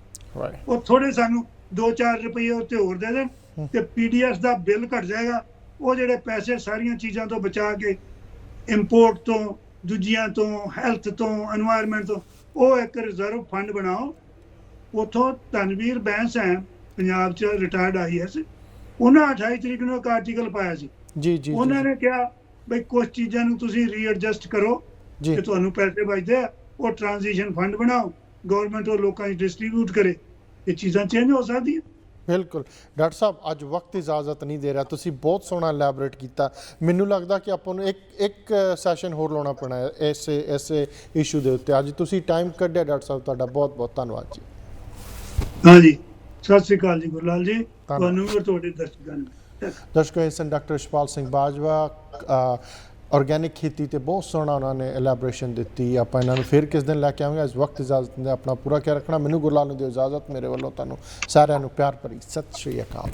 ਉਹ ਥੋੜੇ ਸਾਨੂੰ 2-4 ਰੁਪਏ ਉੱਤੇ ਹੋਰ ਦੇ ਦੇਣ ਤੇ ਪੀਡੀਐਸ ਦਾ ਬਿੱਲ ਘਟ ਜਾਏਗਾ। ਉਹ ਜਿਹੜੇ ਪੈਸੇ ਸਾਰੀਆਂ ਚੀਜ਼ਾਂ ਤੋਂ ਬਚਾ ਕੇ, ਇੰਪੋਰਟ ਤੋਂ, ਦੂਜੀਆਂ ਤੋਂ, ਹੈਲਥ ਤੋਂ, এনवायरमेंट ਤੋਂ, ਉਹ ਇੱਕ ਰਿਜ਼ਰਵ ਫੰਡ ਬਣਾਓ। ਉੱਥੋਂ ਧਨਵੀਰ ਬੈਂਸ ਹੈ ਪੰਜਾਬ 'ਚ, ਰਿਟਾਇਰਡ IAS, ਉਹਨਾਂ 28 ਤਰੀਕ ਨੂੰ ਇੱਕ ਆਰਟੀਕਲ ਪਾਇਆ ਸੀ। ਉਹਨਾਂ ਨੇ ਕਿਹਾ ਬਈ ਕੁਝ ਚੀਜ਼ਾਂ ਨੂੰ ਤੁਸੀਂ ਰੀਐਡਜਸਟ ਕਰੋ ਤੇ ਤੁਹਾਨੂੰ ਪੈਸੇ ਬਚਦੇ ਆ, ਉਹ ਟ੍ਰਾਂਜੀਸ਼ਨ ਫੰਡ ਬਣਾਓ, ਗਵਰਨਮੈਂਟ ਉਹ ਲੋਕਾਂ 'ਚ ਡਿਸਟ੍ਰੀਬਿਊਟ ਕਰੇ, ਇਹ ਚੀਜ਼ਾਂ ਚੇਂਜ ਹੋ ਸਕਦੀਆਂ। ਬਿਲਕੁਲ ਡਾਕਟਰ ਸਾਹਿਬ, ਅੱਜ ਵਕਤ ਇਜਾਜ਼ਤ ਨਹੀਂ ਦੇ ਰਿਹਾ, ਤੁਸੀਂ ਬਹੁਤ ਸੋਹਣਾ ਐਲੈਬੋਰੇਟ ਕੀਤਾ। ਮੈਨੂੰ ਲੱਗਦਾ ਕਿ ਆਪਾਂ ਨੂੰ ਇੱਕ ਸੈਸ਼ਨ ਹੋਰ ਲਾਉਣਾ ਪੈਣਾ ਹੈ ਇਸੇ ਇਸ਼ੂ ਦੇ ਉੱਤੇ। ਅੱਜ ਤੁਸੀਂ ਟਾਈਮ ਕੱਢਿਆ ਡਾਕਟਰ ਸਾਹਿਬ, ਤੁਹਾਡਾ ਬਹੁਤ ਬਹੁਤ ਧੰਨਵਾਦ ਜੀ। ਹਾਂਜੀ, ਸਤਿ ਸ਼੍ਰੀ ਅਕਾਲ ਜੀ ਗੁਰਲਾਲ ਜੀ, ਤੁਹਾਨੂੰ ਵੀ ਤੁਹਾਡੇ ਦਰਸ਼ਕਾਂ ਨੂੰ। ਦਰਸ਼ਕੋ, ਇਸ ਡਾਕਟਰ ਯਸ਼ਪਾਲ ਸਿੰਘ ਬਾਜਵਾ, ਆਰਗੈਨਿਕ ਖੇਤੀ ਤੇ ਬਹੁਤ ਸੋਹਣਾ ਉਹਨਾਂ ਨੇ ਐਲੈਬੋਰੇਸ਼ਨ ਦਿੱਤੀ। ਆਪਾਂ ਇਹਨਾਂ ਨੂੰ ਫਿਰ ਕਿਸ ਦਿਨ ਲੈ ਕੇ ਆਵਾਂਗੇ। ਇਸ ਵਕਤ ਇਜਾਜ਼ਤ ਦਿੰਦੇ, ਆਪਣਾ ਪੂਰਾ ਖਿਆਲ ਰੱਖਣਾ। ਮੈਨੂੰ ਗੁਰਲਾਲ ਨੂੰ ਦਿਓ ਇਜਾਜ਼ਤ। ਮੇਰੇ ਵੱਲੋਂ ਤੁਹਾਨੂੰ ਸਾਰਿਆਂ ਨੂੰ ਪਿਆਰ ਭਰੀ ਸਤਿ ਸ਼੍ਰੀ ਅਕਾਲ।